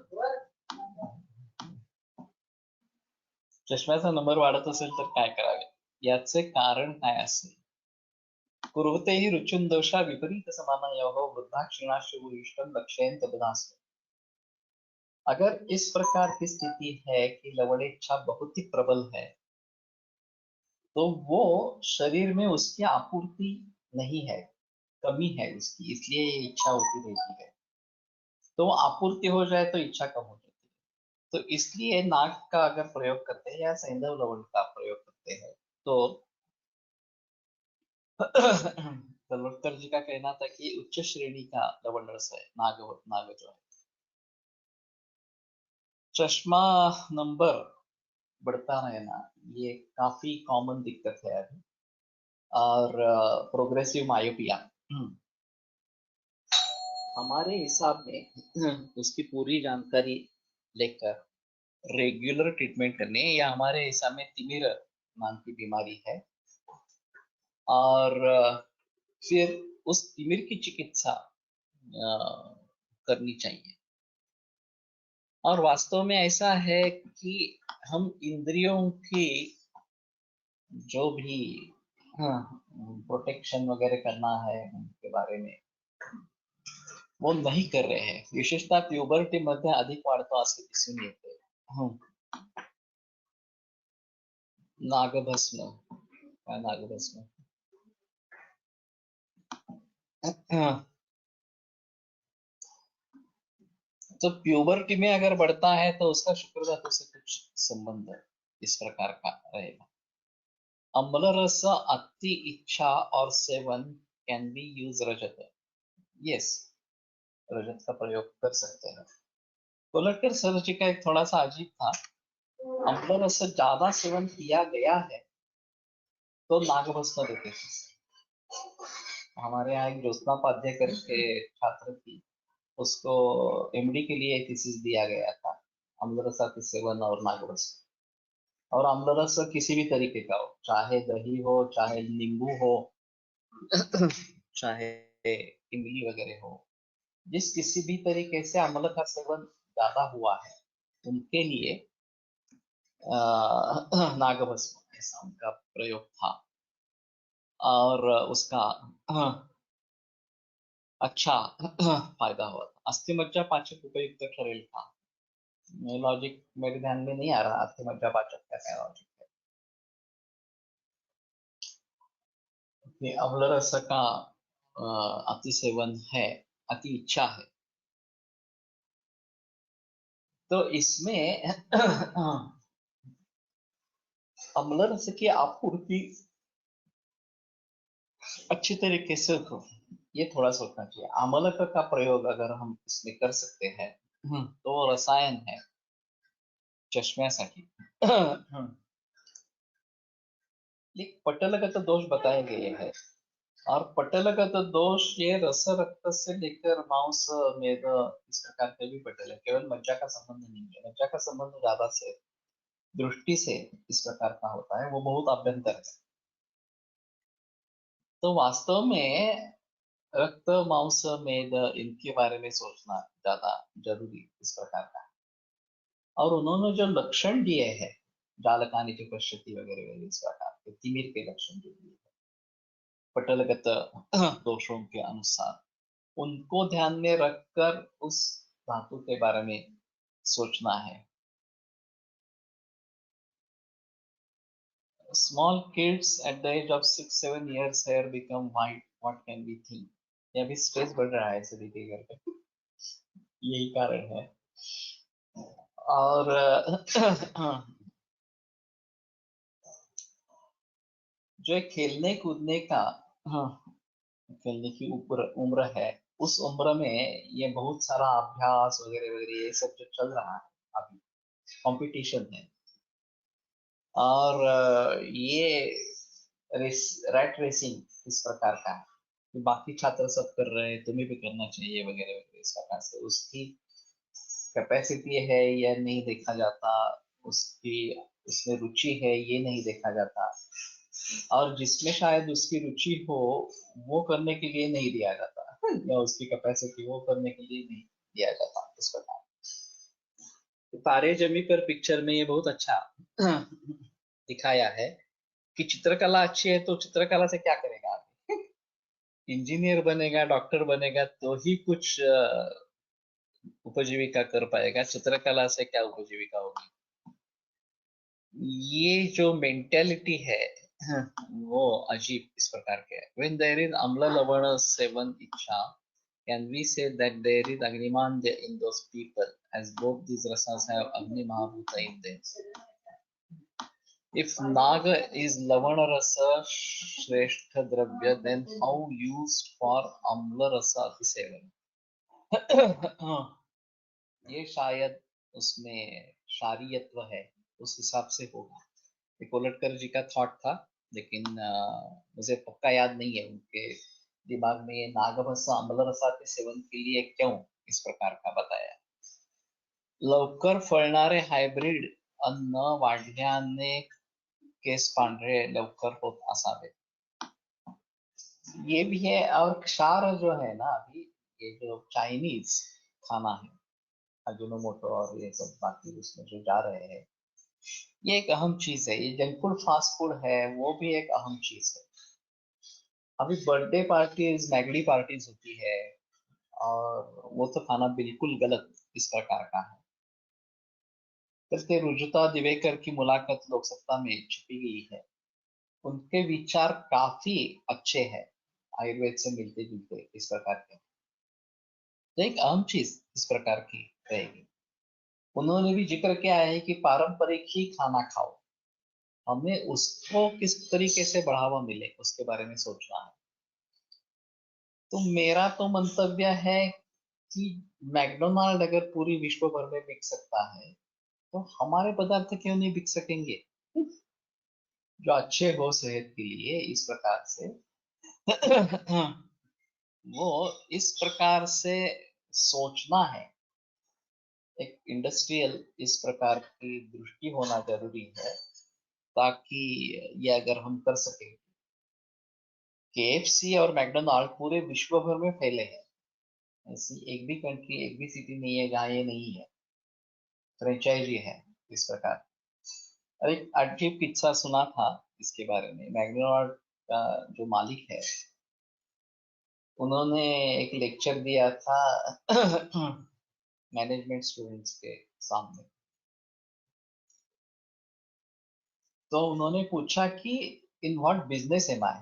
चष्म्याचा नंबर वाढत असेल तर काय करावे, याचे कारण काय असेल? कुर्वते ही रुचुन दोषा विपरीत समानयोः वृद्धा क्षीणाशुभुयिष्टं लक्षयन् तदनास्ति। अगर इस प्रकार की स्थिति है कि लवणेच्छा बहुत ही प्रबल है, तो वो शरीर में उसकी आपूर्ति नहीं है, कमी है उसकी, इसलिए ये इच्छा होती रहती है। तो आपूर्ति हो जाए तो इच्छा कम हो जाती है। तो इसलिए नाग का अगर प्रयोग करते हैं या सैंधव लवण का प्रयोग करते हैं तो तलवटकर जी का कहना था कि उच्च श्रेणी का लवण रस है नाग, नाग जो है। चश्मा नंबर बढ़ता रहना ये काफी कॉमन दिक्कत है अभी। और प्रोग्रेसिव मायोपिया, हमारे हिसाब में उसकी पूरी जानकारी लेकर रेगुलर ट्रीटमेंट करने, या हमारे हिसाब में तिमिर नाम की बीमारी है, और फिर उस तिमिर की चिकित्सा करनी चाहिए। और वास्तव में ऐसा है कि हम इंद्रियों की जो भी प्रोटेक्शन वगैरह करना है उनके बारे में वो नहीं कर रहे हैं। विशेषतः प्युबर्टी मध्ये अधिक वाढतो असे दिसून येते। नागभस्म, काय नागभस्म? तो प्यूबर्टी में अगर बढ़ता है तो उसका शुक्र धातु से कुछ संबंध इस प्रकार का रहेगा। अम्ल रस अति इच्छा और सेवन कैन बी यूज रजत। यस, रजत का प्रयोग कर सकते हैं। कोलटकर सर जी का एक थोड़ा सा अजीब था, अम्ल रस ज्यादा सेवन किया गया है तो नागभस्म देते थे। हमारे यहाँ एक ज्योत्सना पाध्याय करके छात्र थी, उसको एमडी के लिए थीसिस दिया गया था, अम्लरसा के सेवन और नागभस्म। और अम्लरस किसी भी तरीके का हो, चाहे दही हो, चाहे नींबू हो, चाहे इमली वगैरह हो, जिस किसी भी तरीके से अम्ल का सेवन ज्यादा हुआ है उनके लिए नागभस्म ऐसा उनका प्रयोग था और उसका अच्छा फायदा हुआ था। अस्थि मज्जा पाचक उपयुक्त ठरेल था। लॉजिक मेरे ध्यान में नहीं आ रहा, अस्थि मज्जा पाचक का क्या लॉजिक है। ये अम्ल रस का अति सेवन है, अति इच्छा है, तो इसमें अम्ल रस की आपूर्ति अच्छी तरीके से हो, ये थोड़ा सोचना चाहिए। आमलक का प्रयोग अगर हम इसमें कर सकते हैं तो रसायन है चष्म्यासाठी पटलगत दोष बताए गए हैं और पटलगत दोष ये रस रक्त से लेकर मांस मेद इस प्रकार के भी पटल है, केवल मज्जा का संबंध नहीं है। मज्जा का संबंध ज्यादा से दृष्टि से इस प्रकार का होता है, वो बहुत अभ्यंतर है। तो वास्तव में रक्त मांस मेद इनके बारे में सोचना ज्यादा जरूरी इस प्रकार का है। और उन्होंने जो लक्षण दिए हैं जालकानी के पश्यति वगैरह वगैरह इस प्रकार के तिमिर के लक्षण जो दिए पटलगत दोषों के अनुसार, उनको ध्यान में रखकर उस धातु के बारे में सोचना है। Small kids at the age of 6-7 years hair become white. What can we think? ये अभी स्ट्रेस बढ़ रहा है सभी के घर पे, यही कारण है। और जो खेलने कूदने का खेलने की उम्र है, उस उम्र में ये बहुत सारा अभ्यास वगैरह वगैरह ये सब जो चल रहा है अभी, कंपटीशन है। और ये रैट रेसिंग इस प्रकार का है कि बाकी छात्र सब कर रहे हैं, तुम्हें भी करना चाहिए वगैरह वगैरह इस प्रकार से। उसकी कैपेसिटी है या नहीं देखा जाता, उसकी उसमें रुचि है ये नहीं देखा जाता, और जिसमें शायद उसकी रुचि हो वो करने के लिए नहीं दिया जाता या उसकी कैपेसिटी वो करने के लिए नहीं दिया जाता इस प्रकार। तो तारे जमी पर पिक्चर में ये बहुत अच्छा दिखाया है कि चित्रकला अच्छी है तो चित्रकला से क्या करेगा आदमी? इंजीनियर बनेगा, डॉक्टर बनेगा तो ही कुछ उपजीविका कर पाएगा, चित्रकला से क्या उपजीविका होगी। ये जो मेंटेलिटी है वो अजीब इस प्रकार के है। When there is amla lavana seven ichha, can we say that there is agniman in those people, as both these rasas have agni mahabhuta in them? If naga is lavana rasa shrestha dravya, then how used for amla rasa ati ये शायद उसमें शारीयत्व है उस हिसाब से होगा। ये कोलटकर जी का थॉट था, लेकिन मुझे पक्का याद नहीं है उनके दिमाग में ये नागभस्म अम्ल रसा के सेवन के लिए क्यों इस प्रकार का बताया। लवकर फळणारे हायब्रिड अन्न वाढल्याने केस पांढरे लवकर होत असावे, ये भी है। और क्षार जो है ना, अभी ये जो चाइनीज खाना है अजिनोमोटो और ये सब बाकी उसमें जो जा रहे हैं, ये एक अहम चीज है। ये जंक फूड फास्ट फूड है वो भी एक अहम चीज है। अभी बर्थडे पार्टीज मैगडी पार्टीज होती है और वो तो खाना बिल्कुल गलत इस प्रकार का है। करके रुजुता दिवेकर की मुलाकात लोकसत्ता में छपी गई है। उनके विचार काफी अच्छे हैं, आयुर्वेद से मिलते जुलते इस प्रकार के, तो एक अहम चीज इस प्रकार की रहेगी। उन्होंने भी जिक्र किया है कि पारंपरिक ही खाना खाओ, हमें उसको किस तरीके से बढ़ावा मिले उसके बारे में सोचना है। तो मेरा तो मंतव्य है कि मैकडोनाल्ड अगर पूरी विश्व भर में बिक सकता है तो हमारे पदार्थ क्यों नहीं बिक सकेंगे, जो अच्छे हो सेहत के लिए इस प्रकार से वो इस प्रकार से सोचना है। एक इंडस्ट्रियल इस प्रकार की दृष्टि होना जरूरी है, ताकि ये अगर हम कर सकें। केएफसी और मैकडोनाल्ड पूरे विश्व भर में फैले हैं, ऐसी एक भी कंट्री एक भी सिटी नहीं है जहाँ ये नहीं है। फ्रेंचाइजी है इस प्रकार। और एक अजीब किस्सा सुना था इसके बारे में। मैकडोनाल्ड का जो मालिक है, उन्होंने एक लेक्चर दिया था मैनेजमेंट स्टूडेंट्स के सामने। तो उन्होंने पूछा कि इन व्हाट बिजनेस एम आई।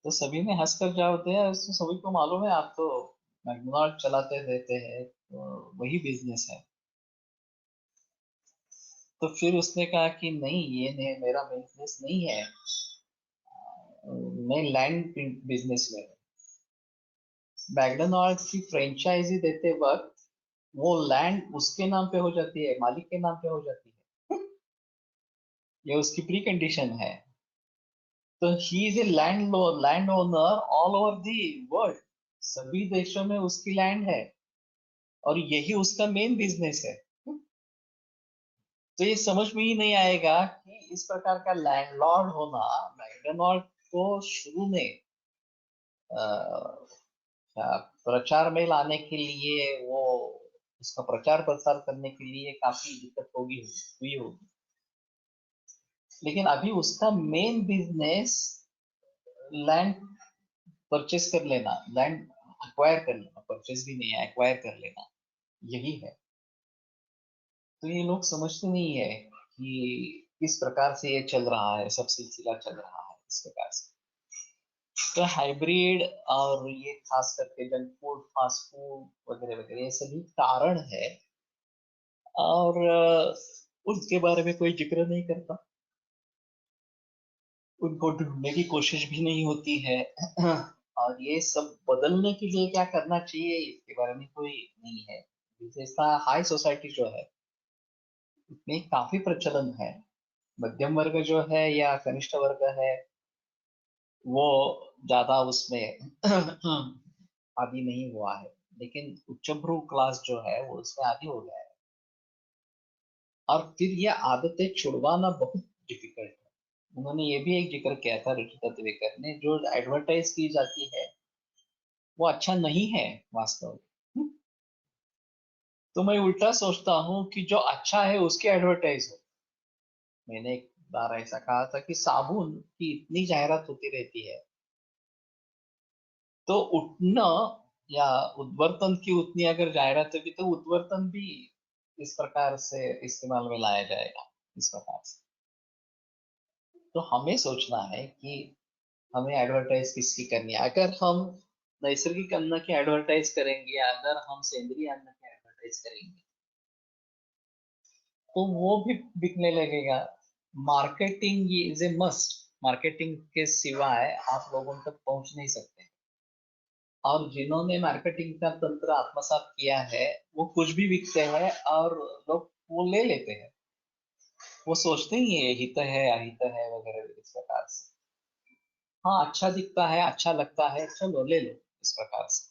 तो सभी ने हंसकर जवाब दिया, तो सभी को मालूम है आप तो मैकडोनाल्ड चलाते रहते हैं, तो वही बिजनेस है। तो फिर उसने कहा कि नहीं, ये नहीं, मेरा बिजनेस नहीं है, मैं लैंड बिजनेस में हूँ। मैकडोनाल्ड की फ्रेंचाइजी देते वक्त वो लैंड उसके नाम पे हो जाती है, मालिक के नाम पे हो जाती है। ये उसकी प्री कंडीशन है। तो he is a land owner all over the world. सभी देशों में उसकी लैंड है और यही उसका मेन बिजनेस है। तो ये समझ में ही नहीं आएगा कि इस प्रकार का लैंडलॉर्ड होना मैकडोनाल्ड को शुरू में प्रचार में लाने के लिए, वो उसका प्रचार प्रसार करने के लिए काफी दिक्कत हुई होगी। लेकिन अभी उसका मेन बिजनेस लैंड परचेस कर लेना, लैंड अक्वायर कर लेना, परचेस भी नहीं है, अक्वायर कर लेना, यही है। तो ये लोग समझते नहीं है कि किस प्रकार से ये चल रहा है, सब सिलसिला चल रहा है इस प्रकार से। तो हाइब्रिड और ये खास करके जंक फूड, फास्ट फूड वगैरह वगैरह, ये सभी कारण है। और उसके बारे में कोई जिक्र नहीं करता, उनको ढूंढने की कोशिश भी नहीं होती है। और ये सब बदलने के लिए क्या करना चाहिए, इसके बारे में कोई नहीं है। विशेषता हाई सोसाइटी जो है उसमें काफी प्रचलन है। मध्यम वर्ग जो है या कनिष्ठ वर्ग है, वो ज्यादा उसमें आदि नहीं हुआ है। लेकिन उच्चभ्रू क्लास जो है वो उसमें आदि हो गया है। और फिर ये आदतें छुड़वाना बहुत डिफिकल्ट है। उन्होंने ये भी एक जिक्र किया था, रुचिता दिवेकर ने, जो एडवर्टाइज की जाती है वो अच्छा नहीं है वास्तव में। तो मैं उल्टा सोचता हूँ कि जो अच्छा है उसकी एडवर्टाइज हो। मैंने एक बार ऐसा कहा था कि साबुन की इतनी जाहिरात होती रहती है, तो उतना या उद्वर्तन की उतनी अगर जाहिरात होगी तो उद्वर्तन भी इस प्रकार से इस्तेमाल में लाया जाएगा इस प्रकार से। तो हमें सोचना है कि हमें एडवर्टाइज किसकी करनी है। अगर हम नैसर्गिक अन्न की एडवर्टाइज करेंगे, अगर हम सेंद्रीय अन्न की एडवर्टाइज करेंगे, तो वो भी बिकने लगेगा। Marketing is a must. Marketing के सिवाय आप लोगों तक पहुंच नहीं सकते। और जिन्होंने मार्केटिंग का तंत्र आत्मसात किया है, वो कुछ भी बिकते हैं और लोग वो ले लेते हैं। वो सोचते ही ये हित है अहित है वगैरह इस प्रकार से। हाँ, अच्छा दिखता है, अच्छा लगता है, चलो ले लो इस प्रकार से।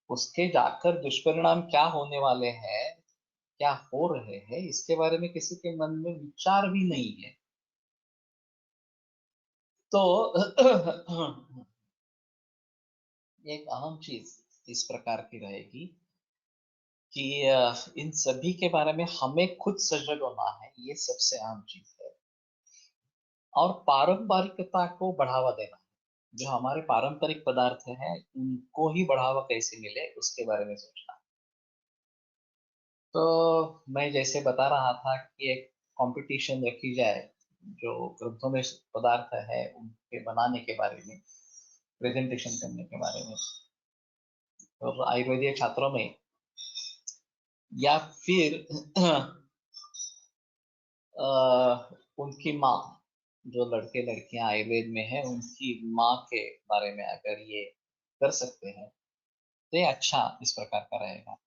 उसके जाकर दुष्परिणाम क्या होने वाले हैं, क्या हो रहे हैं, इसके बारे में किसी के मन में विचार भी नहीं है। तो एक अहम चीज इस प्रकार की रहेगी कि इन सभी के बारे में हमें खुद सजग होना है, ये सबसे अहम चीज है। और पारंपरिकता को बढ़ावा देना, जो हमारे पारंपरिक पदार्थ हैं उनको ही बढ़ावा कैसे मिले उसके बारे में सोचना। तो मैं जैसे बता रहा था कि एक कंपटीशन रखी जाए, जो ग्रंथों में पदार्थ है उनके बनाने के बारे में, प्रेजेंटेशन करने के बारे में, और आयुर्वेदिक छात्रों में, या फिर उनकी माँ, जो लड़के लड़कियां आयुर्वेद में है उनकी माँ के बारे में अगर ये कर सकते हैं तो ये अच्छा इस प्रकार का रहेगा।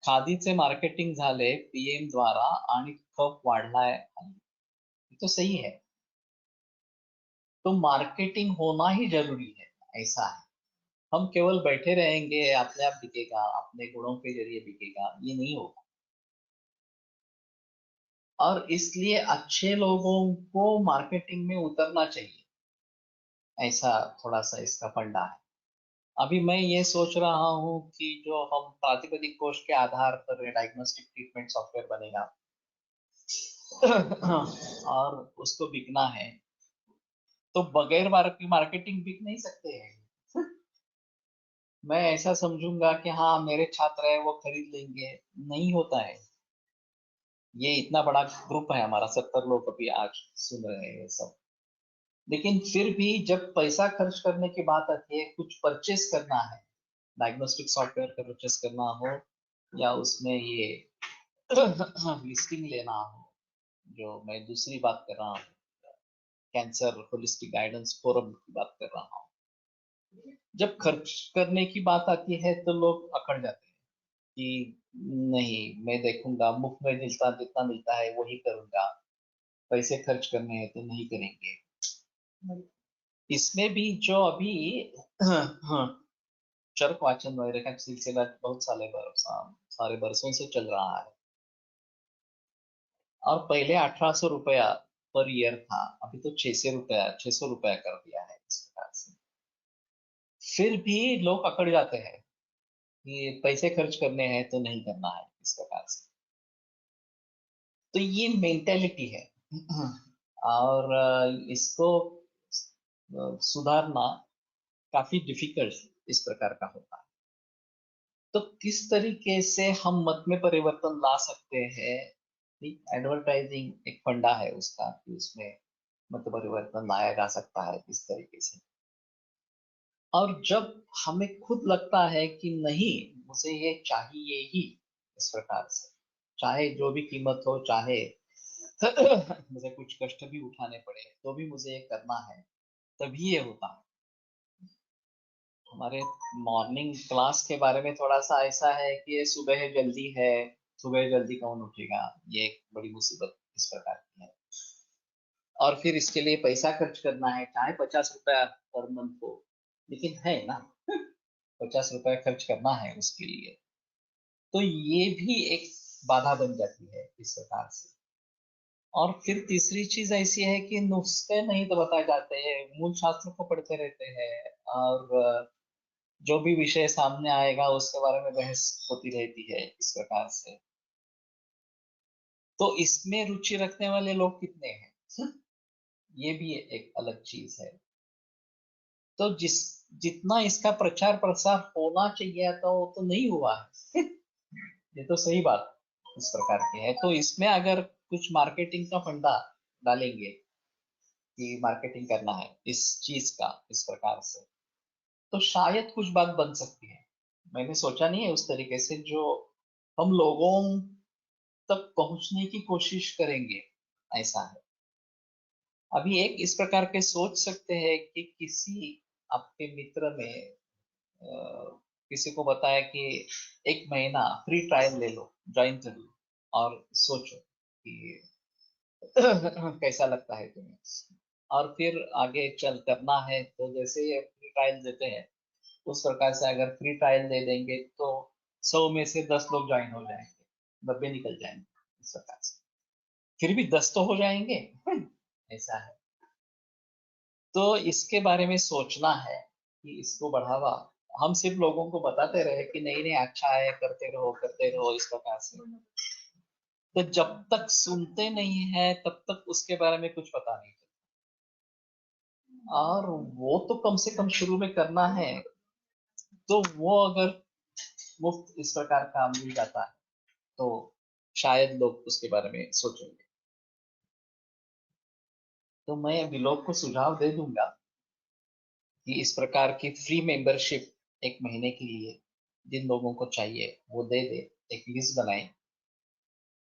खादीचे मार्केटिंग झाले पीएम द्वारा आणि खप वाढलाय, ये तो सही है। तो मार्केटिंग होना ही जरूरी है, ऐसा है। हम केवल बैठे रहेंगे अपने आप बिकेगा, अपने गुणों के जरिए बिकेगा, ये नहीं होगा। और इसलिए अच्छे लोगों को मार्केटिंग में उतरना चाहिए, ऐसा थोड़ा सा इसका फंडा है। अभी मैं ये सोच रहा हूँ कि जो हम प्रातिपदिक कोष के आधार पर डायग्नोस्टिक ट्रीटमेंट सॉफ्टवेयर बनेगा और उसको बिकना है, तो बगैर मार्केटिंग बिक नहीं सकते हैं। मैं ऐसा समझूंगा कि हाँ मेरे छात्र है वो खरीद लेंगे, नहीं होता है। ये इतना बड़ा ग्रुप है हमारा, 70 लोग अभी आज सुन रहे हैं सब, लेकिन फिर भी जब पैसा खर्च करने की बात आती है, कुछ परचेस करना है, डायग्नोस्टिक सॉफ्टवेयर का परचेस करना हो, या उसमें ये लिस्टिंग लेना हो, जो मैं दूसरी बात कर रहा हूँ, कैंसर होलिस्टिक गाइडेंस फोरम की बात कर रहा हूँ, जब खर्च करने की बात आती है तो लोग अकड़ जाते हैं कि नहीं, मैं देखूंगा मुफ्त में जितना जितना मिलता है वही करूंगा, पैसे खर्च करने हैं तो नहीं करेंगे। इसमें भी जो अभी चरक वाचन वगैरह का सिलसिला बहुत सारे बरसों से चल रहा है, और पहले 1800 रुपया पर ईयर था, अभी तो 600 रुपया कर दिया है इस प्रकार से। फिर भी लोग अकड़ जाते हैं कि पैसे खर्च करने हैं तो नहीं करना है इस प्रकार से। तो ये मेंटेलिटी है और इसको सुधारना काफी डिफिकल्ट इस प्रकार का होता है। तो किस तरीके से हम मत में परिवर्तन ला सकते हैं? एडवर्टाइजिंग एक फंडा है उसका कि उसमें मत परिवर्तन लाया जा सकता है किस तरीके से। और जब हमें खुद लगता है कि नहीं, मुझे ये चाहिए ही इस प्रकार से, चाहे जो भी कीमत हो, चाहे मुझे कुछ कष्ट भी उठाने पड़े, तो भी मुझे ये करना है, तभी ये होता है। हमारे मॉर्निंग क्लास के बारे में थोड़ा सा ऐसा है कि ये सुबह जल्दी है, सुबह जल्दी कौन उठेगा, ये एक बड़ी मुसीबत इस प्रकार की है। और फिर इसके लिए पैसा खर्च करना है, चाहे 50 रुपया पर मंथ हो, लेकिन है ना, 50 रुपया खर्च करना है उसके लिए। तो ये भी एक बाधा बन जाती है इस प्रकार से। और फिर तीसरी चीज ऐसी है कि नुस्खे नहीं तो बताए जाते हैं, मूल शास्त्र को पढ़ते रहते हैं, और जो भी विषय सामने आएगा उसके बारे में बहस होती रहती है इस प्रकार से। तो इसमें रुचि रखने वाले लोग कितने हैं, ये भी एक अलग चीज है। तो जितना इसका प्रचार प्रसार होना चाहिए था वो तो नहीं हुआ है। ये तो सही बात इस प्रकार की है। तो इसमें अगर कुछ मार्केटिंग का फंडा डालेंगे कि मार्केटिंग करना है इस चीज का इस प्रकार से, तो शायद कुछ बात बन सकती है। मैंने सोचा नहीं है उस तरीके से, जो हम लोगों तक पहुंचने की कोशिश करेंगे, ऐसा है। अभी एक इस प्रकार के सोच सकते हैं कि किसी आपके मित्र में किसी को बताया कि 1 महीना फ्री ट्रायल ले लो, ज्वाइन कर लो, और सोचो कि कैसा लगता है तुम्हें, और फिर आगे चल करना है। तो जैसे ये फ्री ट्रायल देते हैं, उस प्रकार से अगर फ्री ट्रायल दे देंगे तो 100 में से 10 लोग ज्वाइन हो जाएंगे, 90 निकल जाएंगे इस प्रकार से। फिर भी 10 तो हो जाएंगे। ऐसा है। तो इसके बारे में सोचना है कि इसको बढ़ावा, हम सिर्फ लोगों को बताते रहे कि नहीं नहीं अच्छा है, करते रहो इस प्रकार से, तो जब तक सुनते नहीं है तब तक उसके बारे में कुछ पता नहीं चलता। और वो तो कम से कम शुरू में करना है, तो वो अगर मुफ्त इस प्रकार का मिल जाता है तो शायद लोग उसके बारे में सोचेंगे। तो मैं अभी लोग को सुझाव दे दूंगा कि इस प्रकार की फ्री मेंबरशिप 1 महीने के लिए जिन लोगों को चाहिए वो दे दे, एक लिस्ट बनाए,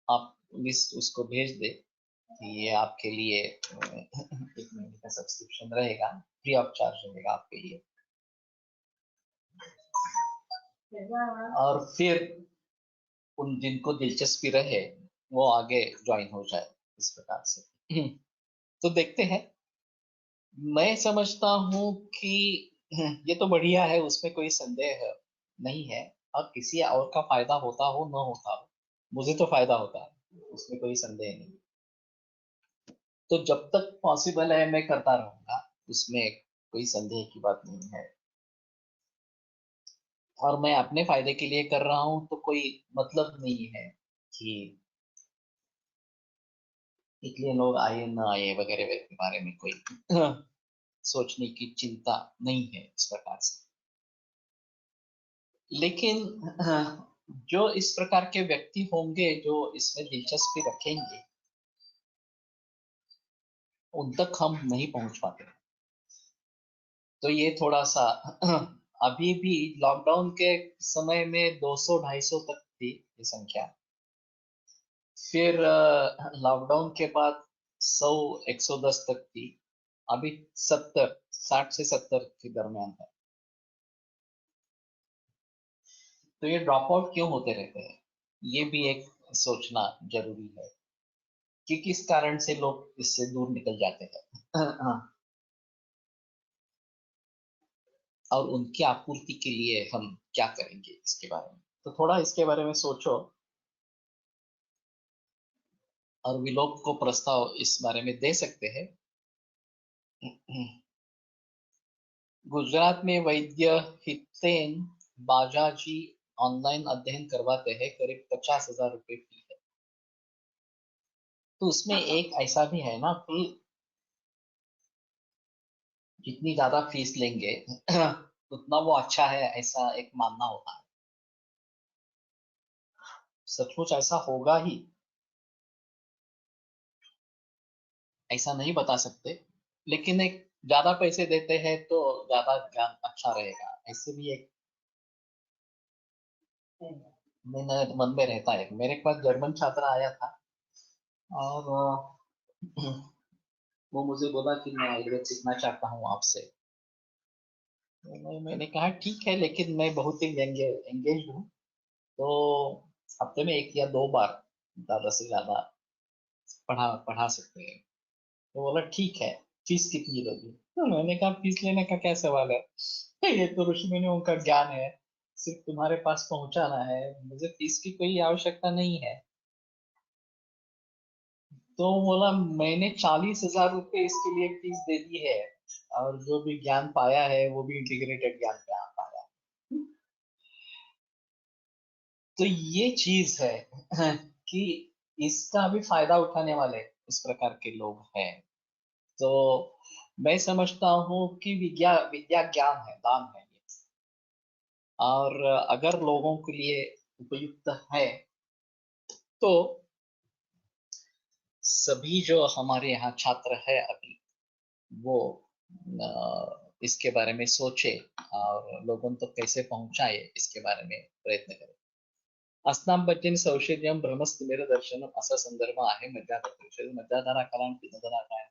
आप लिस्ट उसको भेज दे कि ये आपके लिए 1 महीने का सब्सक्रिप्शन रहेगा, फ्री ऑफ चार्ज रहेगा आपके लिए। और फिर उन जिनको दिलचस्पी रहे वो आगे ज्वाइन हो जाए इस प्रकार से। तो देखते हैं। मैं समझता हूँ कि ये तो बढ़िया है, उसमें कोई संदेह नहीं है। और किसी और का फायदा होता हो न होता हो, मुझे तो फायदा होता है, उसमें कोई संदेह नहीं। तो जब तक पॉसिबल है मैं करता रहूंगा, उसमें कोई संदेह की बात नहीं है। और मैं अपने फायदे के लिए कर रहा हूँ तो कोई मतलब नहीं है कि इसलिए लोग आए ना आए वगैरह वगैरह के बारे में कोई सोचने की चिंता नहीं है इस प्रकार से। लेकिन जो इस प्रकार के व्यक्ति होंगे जो इसमें दिलचस्पी रखेंगे उन तक हम नहीं पहुंच पाते। तो ये थोड़ा सा अभी भी लॉकडाउन के समय में 200-250 तक थी ये संख्या। फिर लॉकडाउन के बाद 100-110 तक थी। अभी 70, 60 से 70 के दरमियान है। तो ये ड्रॉप आउट क्यों होते रहते हैं, ये भी एक सोचना जरूरी है कि किस कारण से लोग इससे दूर निकल जाते हैं। और उनकी आपूर्ति के लिए हम क्या करेंगे इसके बारे में, तो थोड़ा इसके बारे में सोचो और विलोप को प्रस्ताव इस बारे में दे सकते हैं। गुजरात में वैद्य हितेन बाजाजी ऑनलाइन अध्ययन करवाते हैं, करीब 50,000 रुपए फी है। तो उसमें एक ऐसा भी है ना कि जितनी ज्यादा फीस लेंगे उतना वो अच्छा है, ऐसा एक मानना होता है। सचमुच ऐसा होगा ही ऐसा नहीं बता सकते, लेकिन एक ज्यादा पैसे देते हैं तो ज्यादा ज्ञान अच्छा रहेगा, ऐसे भी एक मेरे मन में रहता है। मेरे पास जर्मन छात्र आया था और वो मुझे बोला कि मैं आयुर्वेद सीखना चाहता हूँ आपसे। तो मैंने कहा ठीक है, लेकिन मैं बहुत ही एंगेज हूँ, तो हफ्ते में 1 या 2 बार ज्यादा से ज्यादा पढ़ा पढ़ा सकते हैं। तो बोला ठीक है, फीस कितनी लोगी? तो मैंने कहा फीस लेने का क्या सवाल है, ये तो ऋषि मुनियों का ज्ञान है, सिर्फ तुम्हारे पास पहुंचाना है, मुझे फीस की कोई आवश्यकता नहीं है। तो बोला मैंने 40,000 रुपये इसके लिए फीस दे दी है, और जो भी ज्ञान पाया है वो भी इंटीग्रेटेड ज्ञान ज्ञान पाया है। तो ये चीज है कि इसका भी फायदा उठाने वाले इस प्रकार के लोग हैं। तो मैं समझता हूँ कि विद्या विद्या ज्ञान है, दान है ये। और अगर लोगों के लिए उपयुक्त है तो सभी जो हमारे यहाँ छात्र है अभी वो इसके बारे में सोचे और लोगों तक कैसे पहुंचाए इसके बारे में प्रयत्न करें। अस्नांबद्धेन सौशल्यम ब्रह्मस्थिमिरदर्शनम असा संदर्भ आहे मध्याधार परिषद, मध्याधारा कालांती नदरा काय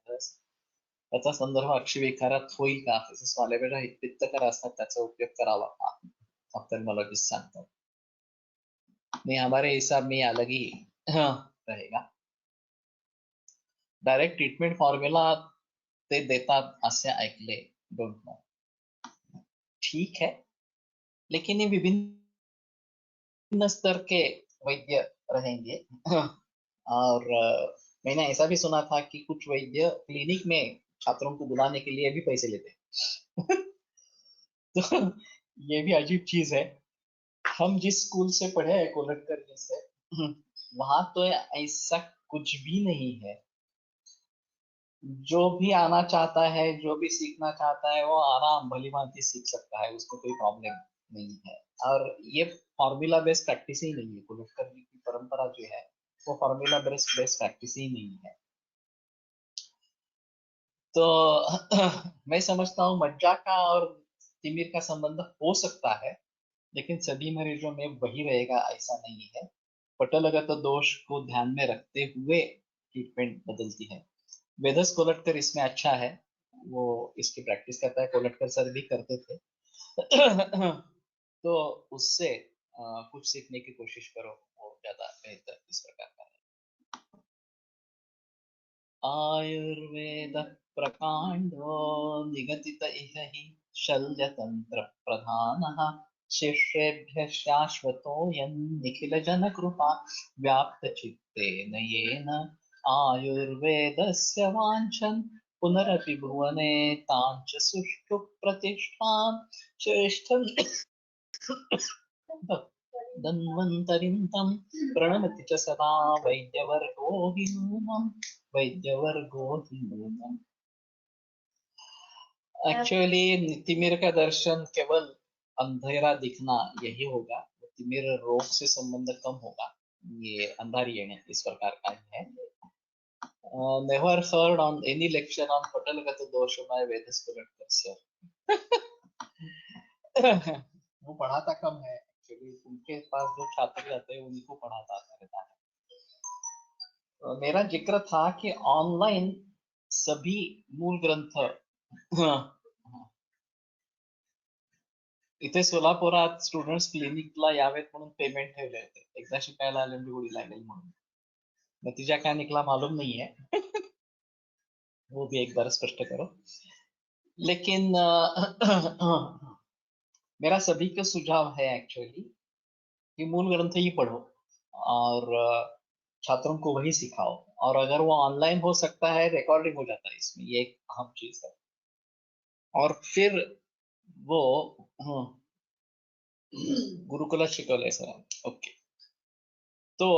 त्याचा संदर्भ अक्षविकारात होईल का, तसेच वालेवेळा पित्तकर असतात त्याचा उपयोग करावा का, ऑप्थेल्मोलॉजिस्ट सांगतात। नहीं, हमारे हिसाब में ये अलग ही रहेगा। डायरेक्ट ट्रीटमेंट फॉर्म्युला ते देतात असे ऐकले, डोंट नो। ठीक है, लेकिन ये विभिन्न स्तर के वैद्य रहेंगे। और मैंने ऐसा भी सुना था कि कुछ वैद्य क्लिनिक में छात्रों को बुलाने के लिए भी पैसे लेते हैं। तो ये भी अजीब चीज है। हम जिस स्कूल से पढ़े हैं कोलटकर जैसे, वहां तो ऐसा कुछ भी नहीं है। जो भी आना चाहता है, जो भी सीखना चाहता है, वो आराम भली भांति सीख सकता है, उसको कोई प्रॉब्लम नहीं है। और ये फॉर्मूला बेस्ड प्रैक्टिस ही नहीं है, कोलटकर जी की परंपरा जो है वो फॉर्मूला बेस्ड प्रैक्टिस ही नहीं है। तो मैं समझता हूँ मज्जा का और तिमिर का संबंध हो सकता है, लेकिन सभी मरीजों में वही रहेगा ऐसा नहीं है। पटलगत दोष को ध्यान में रखते हुए ट्रीटमेंट बदलती है। वेदस कोलटकर इसमें अच्छा है, वो इसकी प्रैक्टिस करता है, कोलटकर सर भी करते थे। तो उससे कुछ सीखने की कोशिश करो, वो ज्यादा बेहतर इस प्रकार का है। आयुर्वेद प्रकांडो निगतित इह हि शल्यतंत्र प्रधानः, शिष्येभ्यः शाश्वतोऽयं निखिल जन कृपा व्याप्त चित्तेन येन आयुर्वेदस्य वाञ्छन् पुनरपि भुवने ताञ्च सुष्ठु प्रतिष्ठां श्रेष्ठं धन्वन्तरिं तं प्रणमति च सदा वैद्यवर्गो हि नूनम् वैद्यवर्गो हि नूनम्। एक्चुअली तिमिर का दर्शन केवल अंधेरा दिखना यही होगा, तिमिर रोग से संबंध कम होगा, ये अंधारी येणे इस प्रकार का ही है। Never heard on any lecture on पटलगत दोषमय वेदस्फुरत्कस्य। वो पढ़ाता कम है एक्चुअली, उनके पास जो छात्र रहते हैं उनको पढ़ाता रहता है। तो मेरा जिक्र था कि ऑनलाइन सभी मूल ग्रंथ इथे सोलापुरात स्टुडंट्स क्लिनिकला यावेत म्हणून पेमेंट ठेवले होते, एकदा शिकायला आले म्हणजे गोडी लागेल म्हणून। नतीजा क्या निकला मालूम नहीं है। वो भी एक बार स्पष्ट करो। लेकिन मेरा सभी का सुझाव है एक्चुअली कि मूल ग्रंथ ही पढ़ो और छात्रों को वही सिखाओ, और अगर वो ऑनलाइन हो सकता है रिकॉर्डिंग हो जाता है इसमें, ये एक अहम चीज है। और फिर वो गुरुकुलात शिकवलंय सर, ओके। तो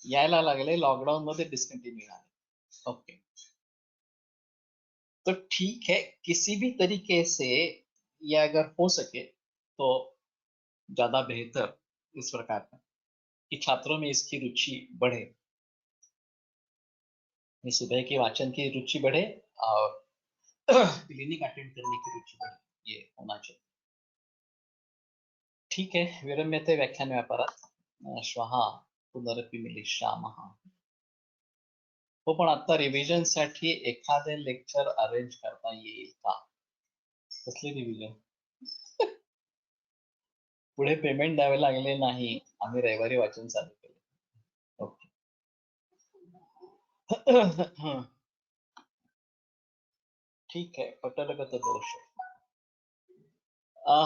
यायला लागले लॉकडाउन मध्ये डिस्कंटिन्यू झाले, ओके। तो ठीक है, किसी भी तरीके से ये अगर हो सके तो ज्यादा बेहतर इस प्रकार का कि छात्रों में इसकी रुचि बढ़े, सुबह के वाचन की रुचि बढ़े और क्लिनिक अटेंड करने की रुचि बढ़े, ये होना चाहिए। ठीक है, विरम्यते व्याख्यान व्यापारात श्वः पुनरपि मिलिष्यामः। हो, पण आता रिव्हिजन साठी एखादे लेक्चर अरेंज करता येईल का? कसले रिव्हिजन? पुढे पेमेंट द्यावे लागले नाही, आम्ही रविवारी वाचन चालू केले, ओके। ठीक है, पटलगत दोष।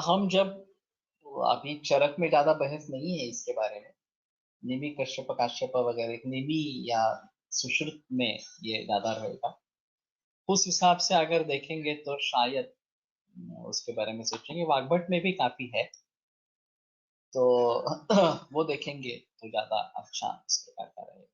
हम जब अभी चरक में ज्यादा बहस नहीं है इसके बारे में, निमि कश्यप काश्यप वगैरह निमि या सुश्रुत में ये ज्यादा रहेगा। उस हिसाब से अगर देखेंगे तो शायद उसके बारे में सोचेंगे। वाग्भट में भी काफी है, तो वो देखेंगे तो ज्यादा अच्छा इस प्रकार का रहेगा।